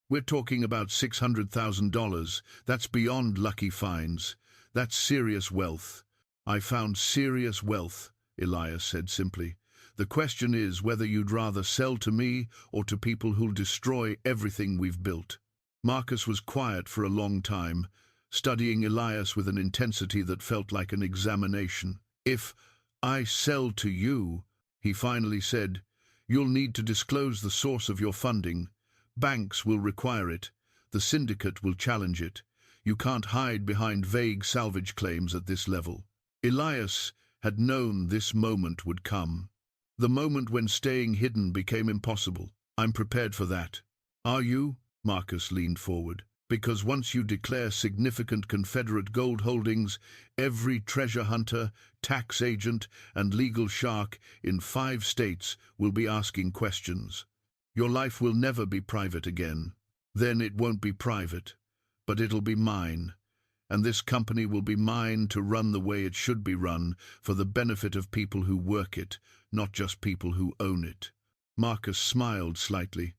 we're talking about $600,000. That's beyond lucky finds. That's serious wealth." "I found serious wealth," Elias said simply. "The question is whether you'd rather sell to me or to people who'll destroy everything we've built." Marcus was quiet for a long time, studying Elias with an intensity that felt like an examination. "If I sell to you," he finally said, "you'll need to disclose the source of your funding. Banks will require it. The syndicate will challenge it. You can't hide behind vague salvage claims at this level." Elias had known this moment would come. The moment when staying hidden became impossible. "I'm prepared for that." "Are you?" Marcus leaned forward. "Because once you declare significant Confederate gold holdings, every treasure hunter, tax agent, and legal shark in 5 states will be asking questions. Your life will never be private again. Then it won't be private, but it'll be mine. And this company will be mine to run the way it should be run, for the benefit of people who work it, not just people who own it." Marcus smiled slightly.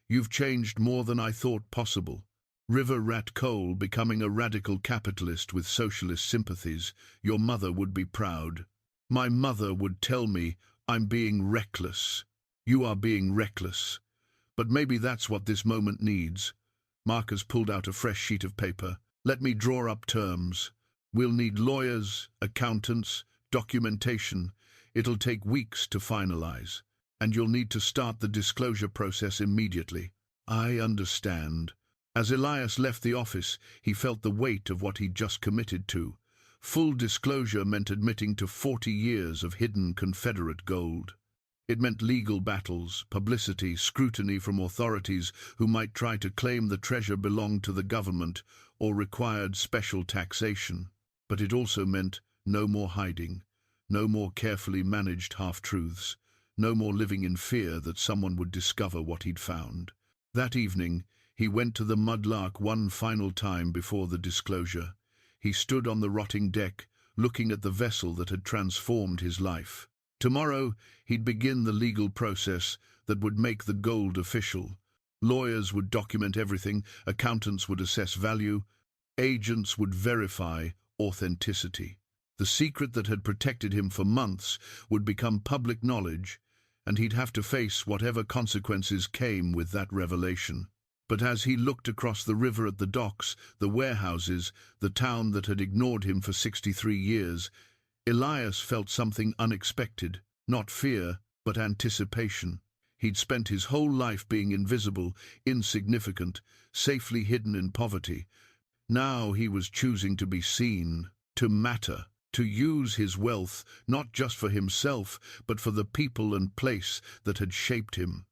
"You've changed more than I thought possible. River rat Cole becoming a radical capitalist with socialist sympathies. Your mother would be proud." "My mother would tell me I'm being reckless." "You are being reckless. But maybe that's what this moment needs." Marcus pulled out a fresh sheet of paper. "Let me draw up terms. We'll need lawyers, accountants, documentation. It'll take weeks to finalize. And you'll need to start the disclosure process immediately." "I understand." As Elias left the office, he felt the weight of what he'd just committed to. Full disclosure meant admitting to 40 years of hidden Confederate gold. It meant legal battles, publicity, scrutiny from authorities who might try to claim the treasure belonged to the government or required special taxation. But it also meant no more hiding, no more carefully managed half-truths, no more living in fear that someone would discover what he'd found. That evening, he went to the Mud-Lark one final time before the disclosure. He stood on the rotting deck, looking at the vessel that had transformed his life. Tomorrow, he'd begin the legal process that would make the gold official. Lawyers would document everything, accountants would assess value, Agents would verify authenticity. The secret that had protected him for months would become public knowledge, and he'd have to face whatever consequences came with that revelation. But as he looked across the river at the docks, the warehouses, the town that had ignored him for 63 years, Elias felt something unexpected, not fear, but anticipation. He'd spent his whole life being invisible, insignificant, safely hidden in poverty. Now he was choosing to be seen, to matter, to use his wealth not just for himself, but for the people and place that had shaped him.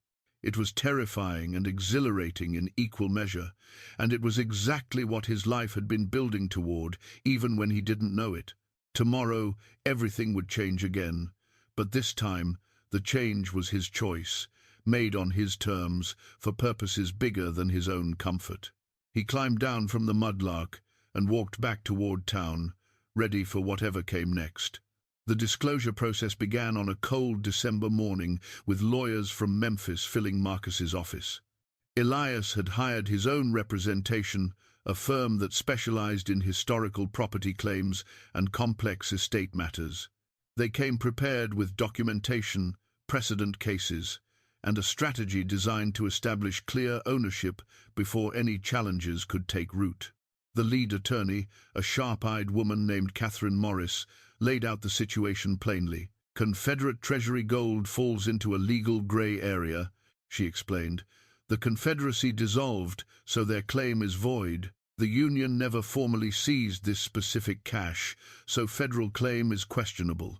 It was terrifying and exhilarating in equal measure, and it was exactly what his life had been building toward, even when he didn't know it. Tomorrow, everything would change again, but this time, the change was his choice, made on his terms, for purposes bigger than his own comfort. He climbed down from the Mud-Lark and walked back toward town, ready for whatever came next. The disclosure process began on a cold December morning, with lawyers from Memphis filling Marcus's office. Elias had hired his own representation, a firm that specialized in historical property claims and complex estate matters. They came prepared with documentation, precedent cases, and a strategy designed to establish clear ownership before any challenges could take root. The lead attorney, a sharp-eyed woman named Catherine Morris, laid out the situation plainly. Confederate Treasury gold falls into a legal gray area, she explained. The Confederacy dissolved, so their claim is void. The Union never formally seized this specific cash, so federal claim is questionable.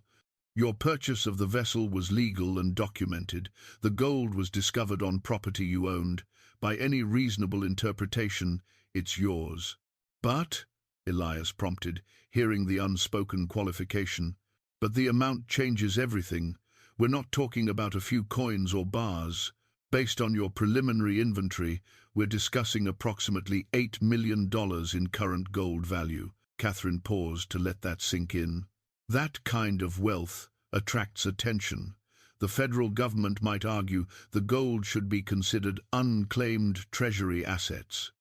Your purchase of the vessel was legal and documented. The gold was discovered on property you owned. By any reasonable interpretation, it's yours. But, Elias prompted, hearing the unspoken qualification, but the amount changes everything. We're not talking about a few coins or bars. Based on your preliminary inventory, we're discussing approximately $8 million in current gold value. Catherine paused to let that sink in. That kind of wealth attracts attention. The federal government might argue the gold should be considered unclaimed treasury assets.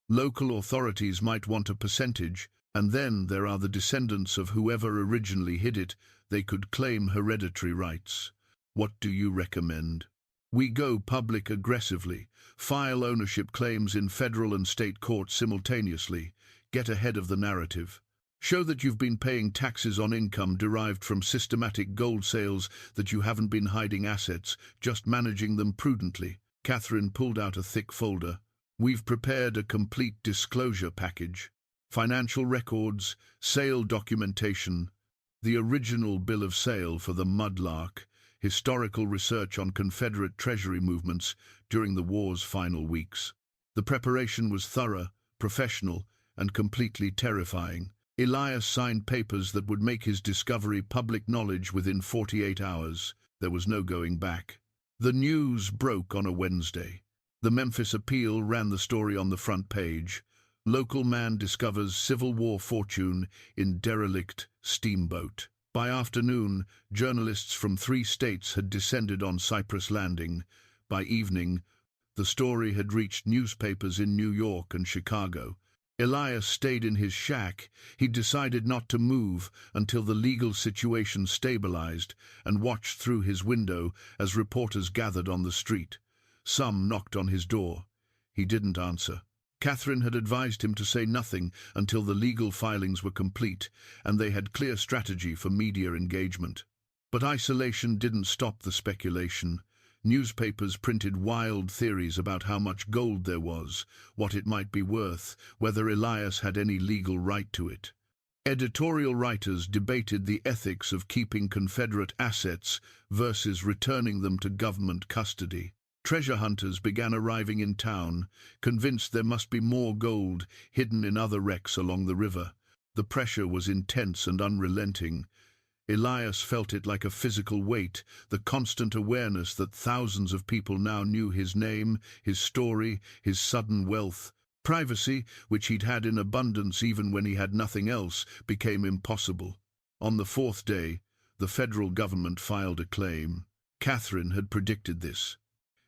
Local authorities might want a percentage, and then there are the descendants of whoever originally hid it. They could claim hereditary rights. What do you recommend? We go public aggressively, file ownership claims in federal and state courts simultaneously, get ahead of the narrative. Show that you've been paying taxes on income derived from systematic gold sales, that you haven't been hiding assets, just managing them prudently. Catherine pulled out a thick folder. We've prepared a complete disclosure package. Financial records, sale documentation, the original bill of sale for the Mud-Lark, historical research on Confederate Treasury movements during the war's final weeks. The preparation was thorough, professional, and completely terrifying. Elias signed papers that would make his discovery public knowledge within 48 hours. There was no going back. The news broke on a Wednesday. The Memphis Appeal ran the story on the front page. Local man discovers Civil War fortune in derelict steamboat. By afternoon, journalists from 3 states had descended on Cypress Landing. By evening, the story had reached newspapers in New York and Chicago. Elias stayed in his shack. He decided not to move until the legal situation stabilized, and watched through his window as reporters gathered on the street. Some knocked on his door. He didn't answer. Catherine had advised him to say nothing until the legal filings were complete, and they had clear strategy for media engagement. But isolation didn't stop the speculation. Newspapers printed wild theories about how much gold there was, what it might be worth, whether Elias had any legal right to it. Editorial writers debated the ethics of keeping Confederate assets versus returning them to government custody. Treasure hunters began arriving in town, convinced there must be more gold hidden in other wrecks along the river. The pressure was intense and unrelenting. Elias felt it like a physical weight, the constant awareness that thousands of people now knew his name, his story, his sudden wealth. Privacy, which he'd had in abundance even when he had nothing else, became impossible. On the 4th day, the federal government filed a claim. Catherine had predicted this.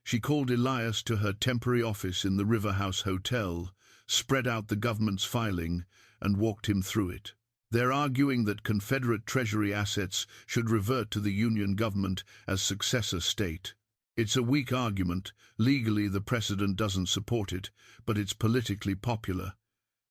She called Elias to her temporary office in the River House Hotel, spread out the government's filing, and walked him through it. They're arguing that Confederate Treasury assets should revert to the Union government as successor state. It's a weak argument. Legally, the precedent doesn't support it, but it's politically popular.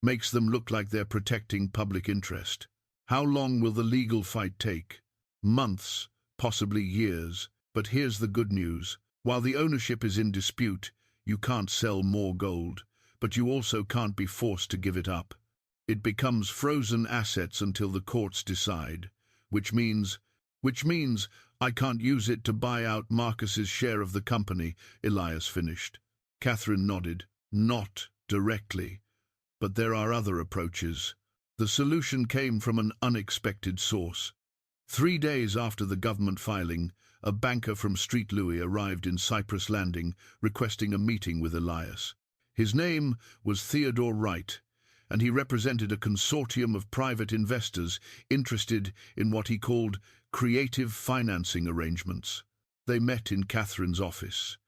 Makes them look like they're protecting public interest. How long will the legal fight take? Months, possibly years. But here's the good news. While the ownership is in dispute, you can't sell more gold, but you also can't be forced to give it up. It becomes frozen assets until the courts decide, which means I can't use it to buy out Marcus's share of the company, Elias finished. Catherine nodded. Not directly, but there are other approaches. The solution came from an unexpected source. 3 days after the government filing, a banker from Street Louis arrived in Cyprus Landing requesting a meeting with Elias. His name was Theodore Wright, and he represented a consortium of private investors interested in what he called creative financing arrangements. They met in Catherine's office.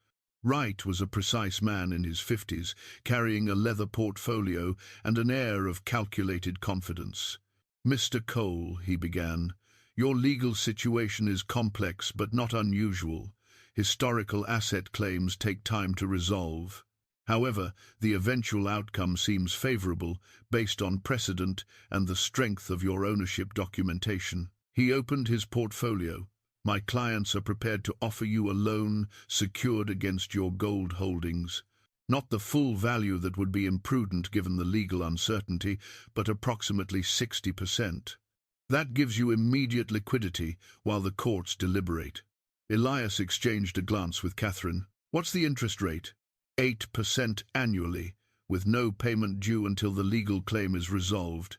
Wright was a precise man in his 50s, carrying a leather portfolio and an air of calculated confidence. "Mr. Cole," he began, "your legal situation is complex but not unusual. Historical asset claims take time to resolve. However, the eventual outcome seems favorable based on precedent and the strength of your ownership documentation." He opened his portfolio. "My clients are prepared to offer you a loan secured against your gold holdings. Not the full value that would be imprudent given the legal uncertainty, but approximately 60%. That gives you immediate liquidity while the courts deliberate." Elias exchanged a glance with Catherine. "What's the interest rate?" 8% annually, with no payment due until the legal claim is resolved.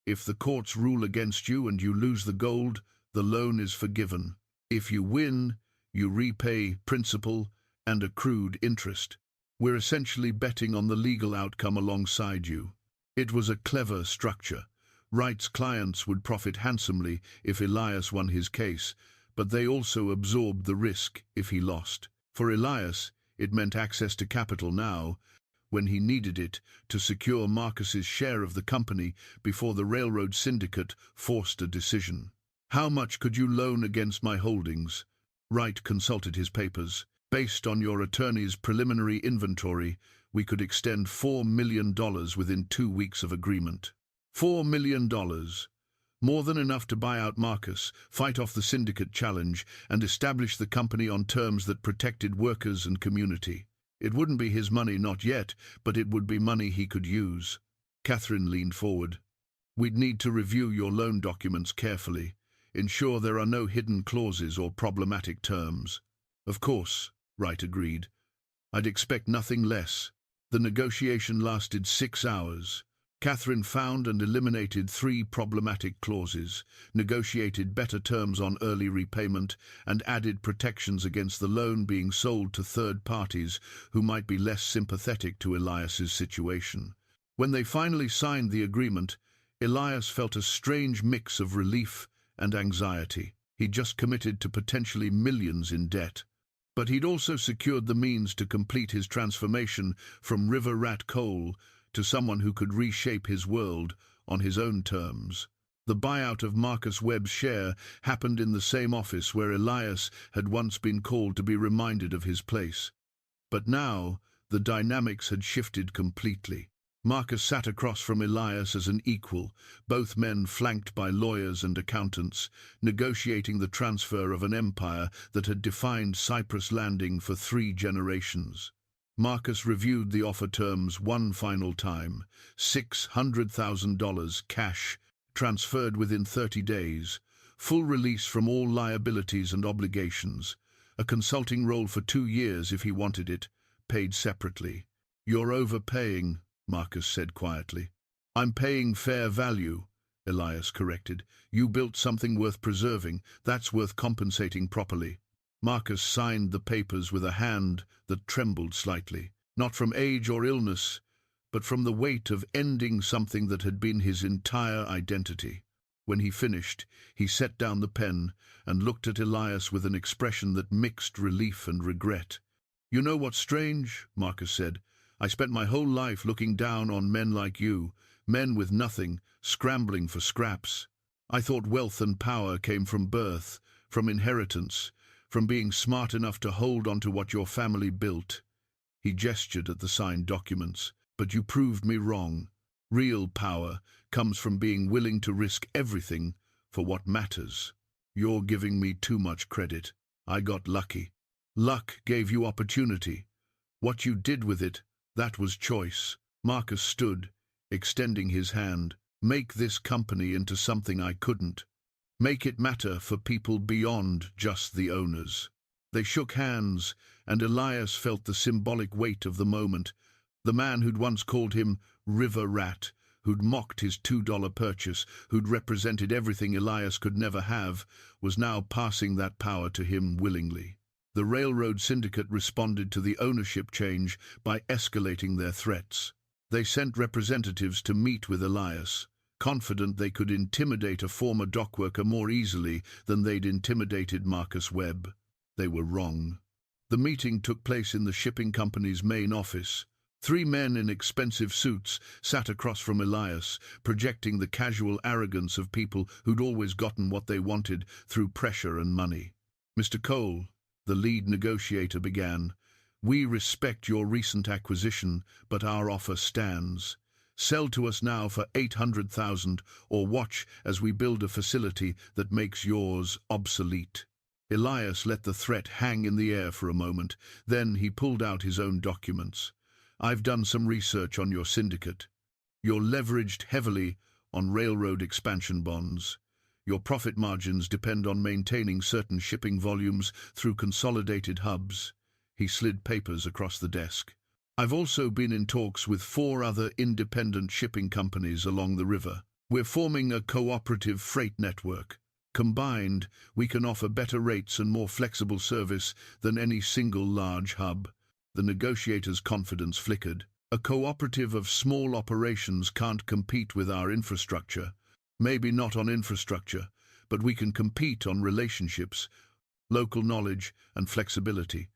If the courts rule against you and you lose the gold, the loan is forgiven. If you win, you repay principal and accrued interest. We're essentially betting on the legal outcome alongside you." It was a clever structure. Wright's clients would profit handsomely if Elias won his case, but they also absorbed the risk if he lost. For Elias, it meant access to capital now, when he needed it, to secure Marcus's share of the company before the railroad syndicate forced a decision. "How much could you loan against my holdings?" Wright consulted his papers. "Based on your attorney's preliminary inventory, we could extend $4 million within 2 weeks of agreement." $4 million. More than enough to buy out Marcus, fight off the syndicate challenge, and establish the company on terms that protected workers and community. It wouldn't be his money, not yet, but it would be money he could use. Catherine leaned forward. "We'd need to review your loan documents carefully, ensure there are no hidden clauses or problematic terms." "Of course," Wright agreed. "I'd expect nothing less." The negotiation lasted 6 hours. Catherine found and eliminated 3 problematic clauses, negotiated better terms on early repayment, and added protections against the loan being sold to third parties who might be less sympathetic to Elias's situation. When they finally signed the agreement, Elias felt a strange mix of relief and anxiety. He'd just committed to potentially millions in debt. But he'd also secured the means to complete his transformation from river rat coal to someone who could reshape his world on his own terms. The buyout of Marcus Webb's share happened in the same office where Elias had once been called to be reminded of his place. But now the dynamics had shifted completely. Marcus sat across from Elias as an equal, both men flanked by lawyers and accountants, negotiating the transfer of an empire that had defined Cyprus Landing for 3 generations. Marcus reviewed the offer terms one final time. $600,000 cash, transferred within 30 days, full release from all liabilities and obligations, a consulting role for 2 years if he wanted it, paid separately. "You're overpaying," Marcus said quietly. "I'm paying fair value," Elias corrected. "You built something worth preserving. That's worth compensating properly." Marcus signed the papers with a hand that trembled slightly, not from age or illness, but from the weight of ending something that had been his entire identity. When he finished, he set down the pen and looked at Elias with an expression that mixed relief and regret. "You know what's strange?" Marcus said. I spent my whole life looking down on men like you, men with nothing, scrambling for scraps. I thought wealth and power came from birth, from inheritance, from being smart enough to hold on to what your family built." He gestured at the signed documents. "But you proved me wrong. Real power comes from being willing to risk everything for what matters. You're giving me too much credit. I got lucky. Luck gave you opportunity. What you did with it, that was choice." Marcus stood, extending his hand. "Make this company into something I couldn't. Make it matter for people beyond just the owners." They shook hands, and Elias felt the symbolic weight of the moment. The man who'd once called him River Rat, who'd mocked his $2 purchase, who'd represented everything Elias could never have, was now passing that power to him willingly. The railroad syndicate responded to the ownership change by escalating their threats. They sent representatives to meet with Elias, confident they could intimidate a former dockworker more easily than they'd intimidated Marcus Webb. They were wrong. The meeting took place in the shipping company's main office. 3 men in expensive suits sat across from Elias, projecting the casual arrogance of people who'd always gotten what they wanted through pressure and money. "Mr. Cole," the lead negotiator began, "we respect your recent acquisition, but our offer stands. Sell to us now for $800,000, or watch as we build a facility that makes yours obsolete." Elias let the threat hang in the air for a moment. Then he pulled out his own documents. "I've done some research on your syndicate. You're leveraged heavily on railroad expansion bonds. Your profit margins depend on maintaining certain shipping volumes through consolidated hubs." He slid papers across the desk. "I've also been in talks with 4 other independent shipping companies along the river. We're forming a cooperative freight network. Combined, we can offer better rates and more flexible service than any single large hub." The negotiator's confidence flickered. "A cooperative of small operations can't compete with our infrastructure. Maybe not on infrastructure, but we can compete on relationships, local knowledge, and flexibility.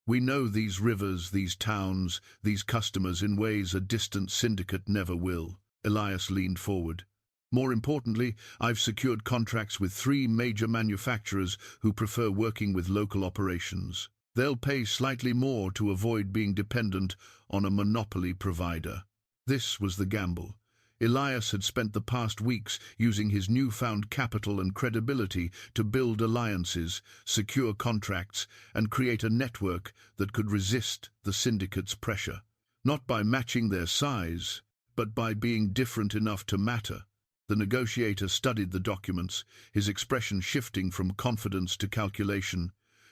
We know these rivers, these towns, these customers in ways a distant syndicate never will." Elias leaned forward. "More importantly, I've secured contracts with 3 major manufacturers who prefer working with local operations. They'll pay slightly more to avoid being dependent on a monopoly provider." This was the gamble. Elias had spent the past weeks using his newfound capital and credibility to build alliances, secure contracts, and create a network that could resist the syndicate's pressure. Not by matching their size, but by being different enough to matter. The negotiator studied the documents, his expression shifting from confidence to calculation.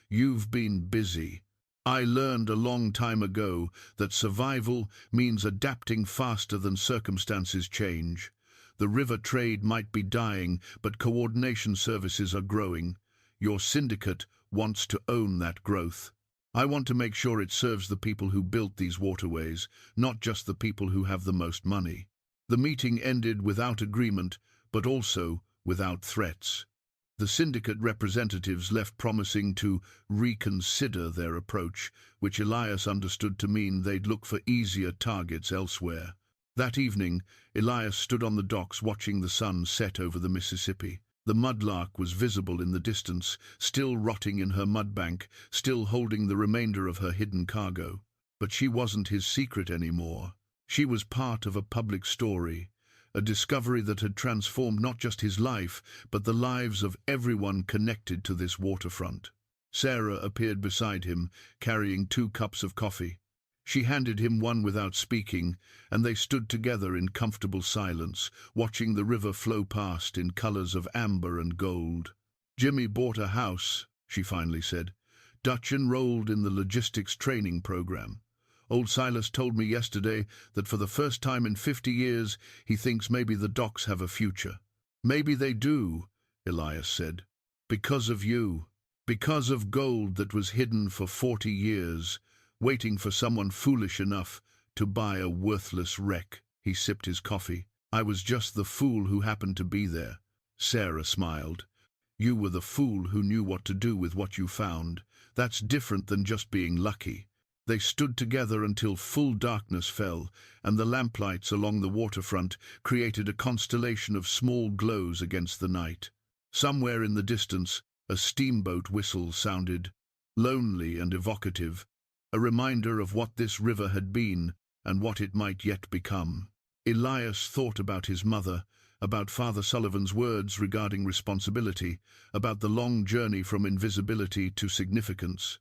"You've been busy. I learned a long time ago that survival means adapting faster than circumstances change. The river trade might be dying, but coordination services are growing. Your syndicate wants to own that growth. I want to make sure it serves the people who built these waterways, not just the people who have the most money." The meeting ended without agreement, but also without threats. The syndicate representatives left promising to reconsider their approach, which Elias understood to mean they'd look for easier targets elsewhere. That evening, Elias stood on the docks watching the sun set over the Mississippi. The Mud-Lark was visible in the distance, still rotting in her mudbank, still holding the remainder of her hidden cargo. But she wasn't his secret anymore. She was part of a public story, a discovery that had transformed not just his life, but the lives of everyone connected to this waterfront. Sarah appeared beside him, carrying 2 cups of coffee. She handed him one without speaking, and they stood together in comfortable silence, watching the river flow past in colors of amber and gold. "Jimmy bought a house," she finally said. "Dutch enrolled in the logistics training program. Old Silas told me yesterday that for the first time in 50 years, he thinks maybe the docks have a future." "Maybe they do," Elias said. "Because of you. Because of gold that was hidden for 40 years, waiting for someone foolish enough to buy a worthless wreck." He sipped his coffee. "I was just the fool who happened to be there." Sarah smiled. "You were the fool who knew what to do with what you found. That's different than just being lucky." They stood together until full darkness fell, and the lamplights along the waterfront created a constellation of small glows against the night. Somewhere in the distance, a steamboat whistle sounded, lonely and evocative, a reminder of what this river had been and what it might yet become. Elias thought about his mother, about Father Sullivan's words regarding responsibility, about the long journey from invisibility to significance.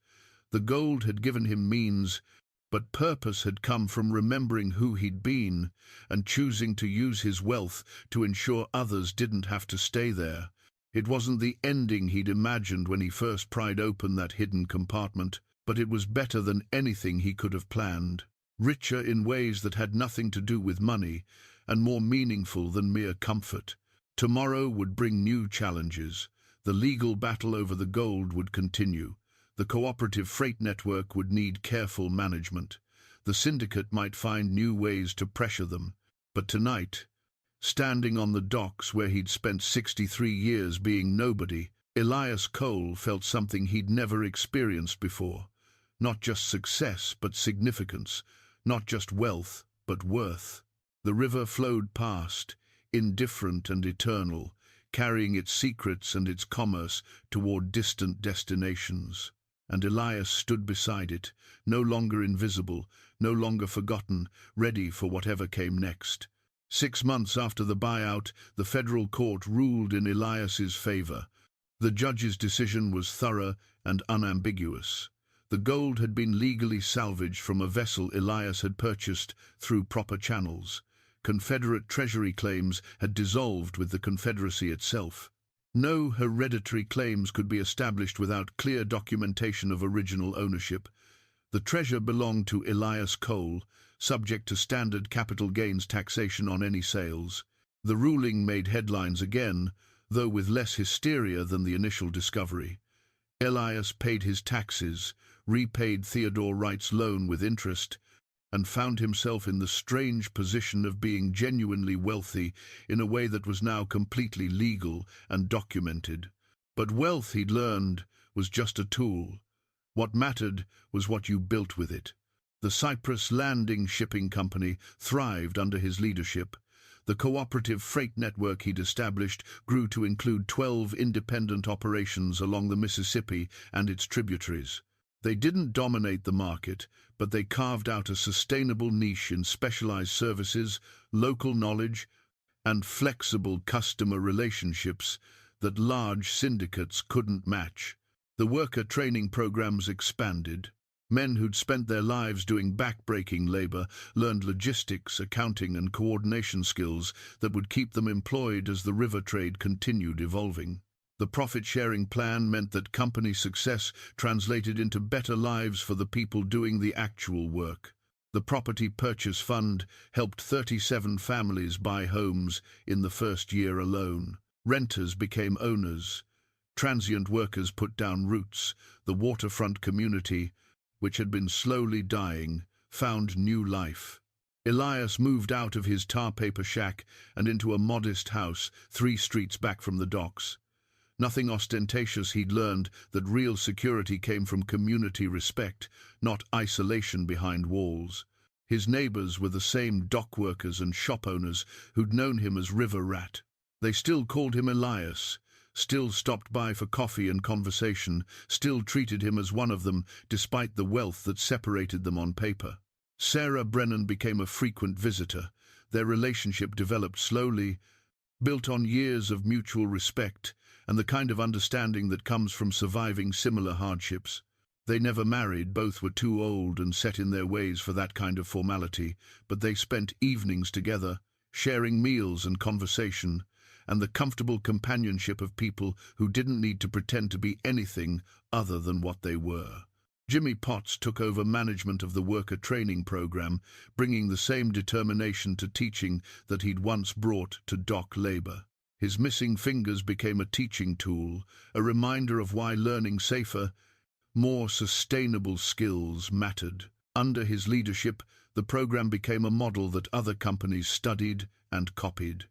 The gold had given him means, but purpose had come from remembering who he'd been and choosing to use his wealth to ensure others didn't have to stay there. It wasn't the ending he'd imagined when he first pried open that hidden compartment, but it was better than anything he could have planned. Richer in ways that had nothing to do with money, and more meaningful than mere comfort. Tomorrow would bring new challenges. The legal battle over the gold would continue. The cooperative freight network would need careful management. The syndicate might find new ways to pressure them. But tonight, standing on the docks where he'd spent 63 years being nobody, Elias Cole felt something he'd never experienced before. Not just success, but significance. Not just wealth, but worth. The river flowed past, indifferent and eternal, carrying its secrets and its commerce toward distant destinations. And Elias stood beside it, no longer invisible, no longer forgotten, ready for whatever came next. 6 months after the buyout, the federal court ruled in Elias's favor. The judge's decision was thorough and unambiguous. The gold had been legally salvaged from a vessel Elias had purchased through proper channels. Confederate treasury claims had dissolved with the Confederacy itself. No hereditary claims could be established without clear documentation of original ownership. The treasure belonged to Elias Cole, subject to standard capital gains taxation on any sales. The ruling made headlines again, though with less hysteria than the initial discovery. Elias paid his taxes, repaid Theodore Wright's loan with interest, and found himself in the strange position of being genuinely wealthy in a way that was now completely legal and documented. But wealth, he'd learned, was just a tool. What mattered was what you built with it. The Cyprus Landing Shipping Company thrived under his leadership. The cooperative freight network he'd established grew to include 12 independent operations along the Mississippi and its tributaries. They didn't dominate the market, but they carved out a sustainable niche in specialized services, local knowledge, and flexible customer relationships that large syndicates couldn't match. The worker training programs expanded. Men who'd spent their lives doing back-breaking labor learned logistics, accounting, and coordination skills that would keep them employed as the river trade continued evolving. The profit-sharing plan meant that company success translated into better lives for the people doing the actual work. The Property Purchase Fund helped 37 families buy homes in the first year alone. Renters became owners. Transient workers put down roots. The waterfront community, which had been slowly dying, found new life. Elias moved out of his tar paper shack and into a modest house 3 streets back from the docks. Nothing ostentatious, he'd learned that real security came from community respect, not isolation behind walls. His neighbors were the same dock workers and shop owners who'd known him as River Rat. They still called him Elias, still stopped by for coffee and conversation, still treated him as one of them despite the wealth that separated them on paper. Sarah Brennan became a frequent visitor. Their relationship developed slowly, built on years of mutual respect and the kind of understanding that comes from surviving similar hardships. They never married, both were too old and set in their ways for that kind of formality, but they spent evenings together, sharing meals and conversation, and the comfortable companionship of people who didn't need to pretend to be anything other than what they were. Jimmy Potts took over management of the worker training program, bringing the same determination to teaching that he'd once brought to dock labor. His missing fingers became a teaching tool, a reminder of why learning safer, more sustainable skills mattered. Under his leadership, the program became a model that other companies studied and copied.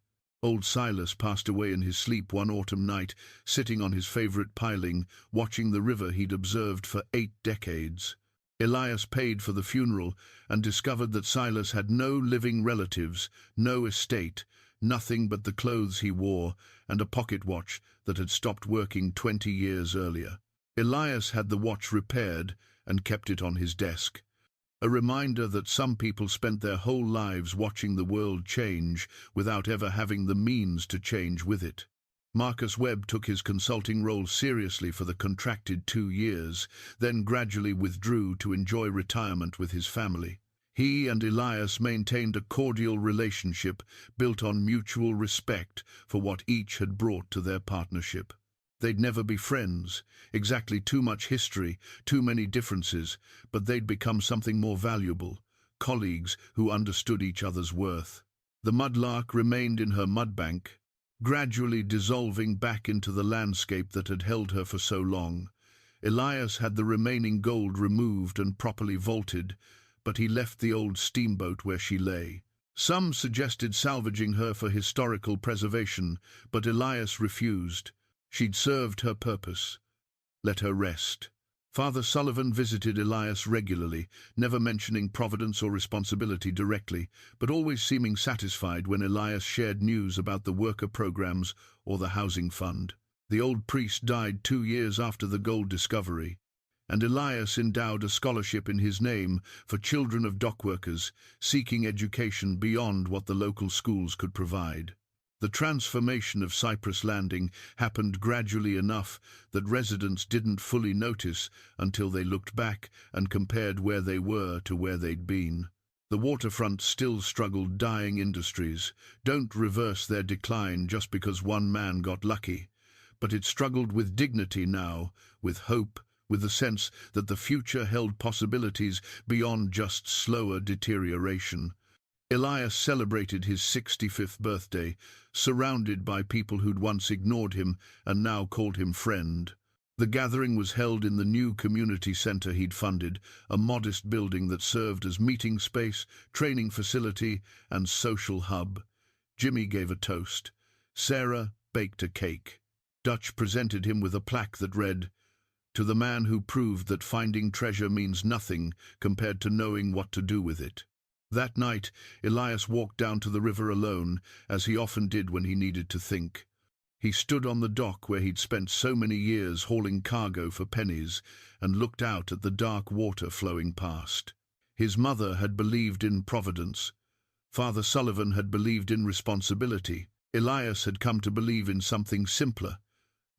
Old Silas passed away in his sleep one autumn night, sitting on his favorite piling, watching the river he'd observed for 8 decades. Elias paid for the funeral and discovered that Silas had no living relatives, no estate, nothing but the clothes he wore and a pocket watch that had stopped working 20 years earlier. Elias had the watch repaired and kept it on his desk. A reminder that some people spent their whole lives watching the world change without ever having the means to change with it. Marcus Webb took his consulting role seriously for the contracted 2 years, then gradually withdrew to enjoy retirement with his family. He and Elias maintained a cordial relationship built on mutual respect for what each had brought to their partnership. They'd never be friends, exactly too much history, too many differences, but they'd become something more valuable, colleagues who understood each other's worth. The Mud-Lark remained in her mudbank, gradually dissolving back into the landscape that had held her for so long. Elias had the remaining gold removed and properly vaulted, but he left the old steamboat where she lay. Some suggested salvaging her for historical preservation, but Elias refused. She'd served her purpose. Let her rest. Father Sullivan visited Elias regularly, never mentioning providence or responsibility directly, but always seeming satisfied when Elias shared news about the worker programs or the housing fund. The old priest died 2 years after the gold discovery, and Elias endowed a scholarship in his name for children of dockworkers seeking education beyond what the local schools could provide. The transformation of Cyprus Landing happened gradually enough that residents didn't fully notice until they looked back and compared where they were to where they'd been. The waterfront still struggled. Dying industries don't reverse their decline just because one man got lucky, but it struggled with dignity now, with hope, with the sense that the future held possibilities beyond just slower deterioration. Elias celebrated his 65th birthday, surrounded by people who'd once ignored him and now called him friend. The gathering was held in the new community center he'd funded, a modest building that served as meeting space, training facility, and social hub. Jimmy gave a toast. Sarah baked a cake. Dutch presented him with a plaque that read, "To the man who proved that finding treasure means nothing compared to knowing what to do with it." That night, Elias walked down to the river alone, as he often did when he needed to think. He stood on the dock where he'd spent so many years hauling cargo for pennies and looked out at the dark water flowing past. His mother had believed in providence. Father Sullivan had believed in responsibility. Elias had come to believe in something simpler.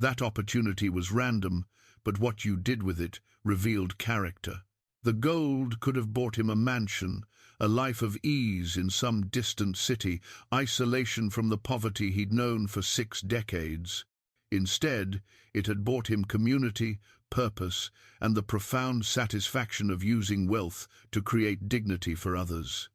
That opportunity was random, but what you did with it revealed character. The gold could have bought him a mansion, a life of ease in some distant city, isolation from the poverty he'd known for 6 decades. Instead, it had bought him community, purpose, and the profound satisfaction of using wealth to create dignity for others.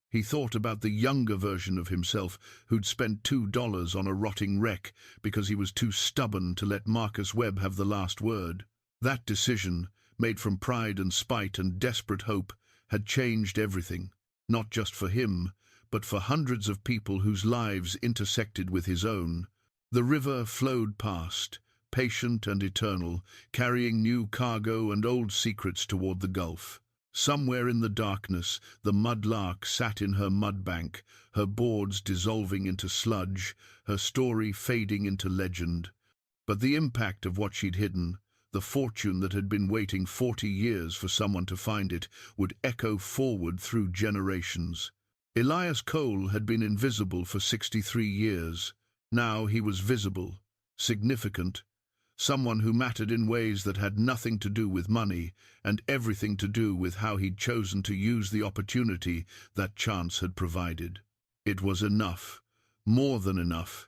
He thought about the younger version of himself who'd spent $2 on a rotting wreck because he was too stubborn to let Marcus Webb have the last word. That decision, made from pride and spite and desperate hope, had changed everything, not just for him, but for hundreds of people whose lives intersected with his own. The river flowed past, patient and eternal, carrying new cargo and old secrets toward the Gulf. Somewhere in the darkness, the Mud-Lark sat in her mudbank, her boards dissolving into sludge, her story fading into legend. But the impact of what she'd hidden, the fortune that had been waiting 40 years for someone to find it, would echo forward through generations. Elias Cole had been invisible for 63 years. Now he was visible, significant, someone who mattered in ways that had nothing to do with money and everything to do with how he'd chosen to use the opportunity that chance had provided. It was enough, more than enough.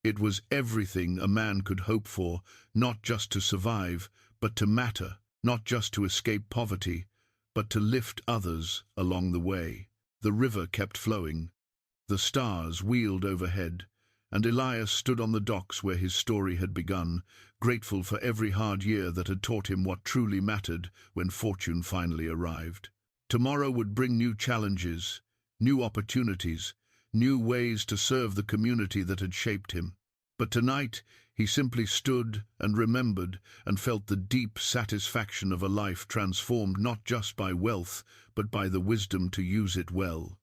It was everything a man could hope for, not just to survive, but to matter, not just to escape poverty, but to lift others along the way. The river kept flowing. The stars wheeled overhead, and Elias stood on the docks where his story had begun, grateful for every hard year that had taught him what truly mattered when fortune finally arrived. Tomorrow would bring new challenges, new opportunities, new ways to serve the community that had shaped him. But tonight he simply stood and remembered and felt the deep satisfaction of a life transformed not just by wealth, but by the wisdom to use it well.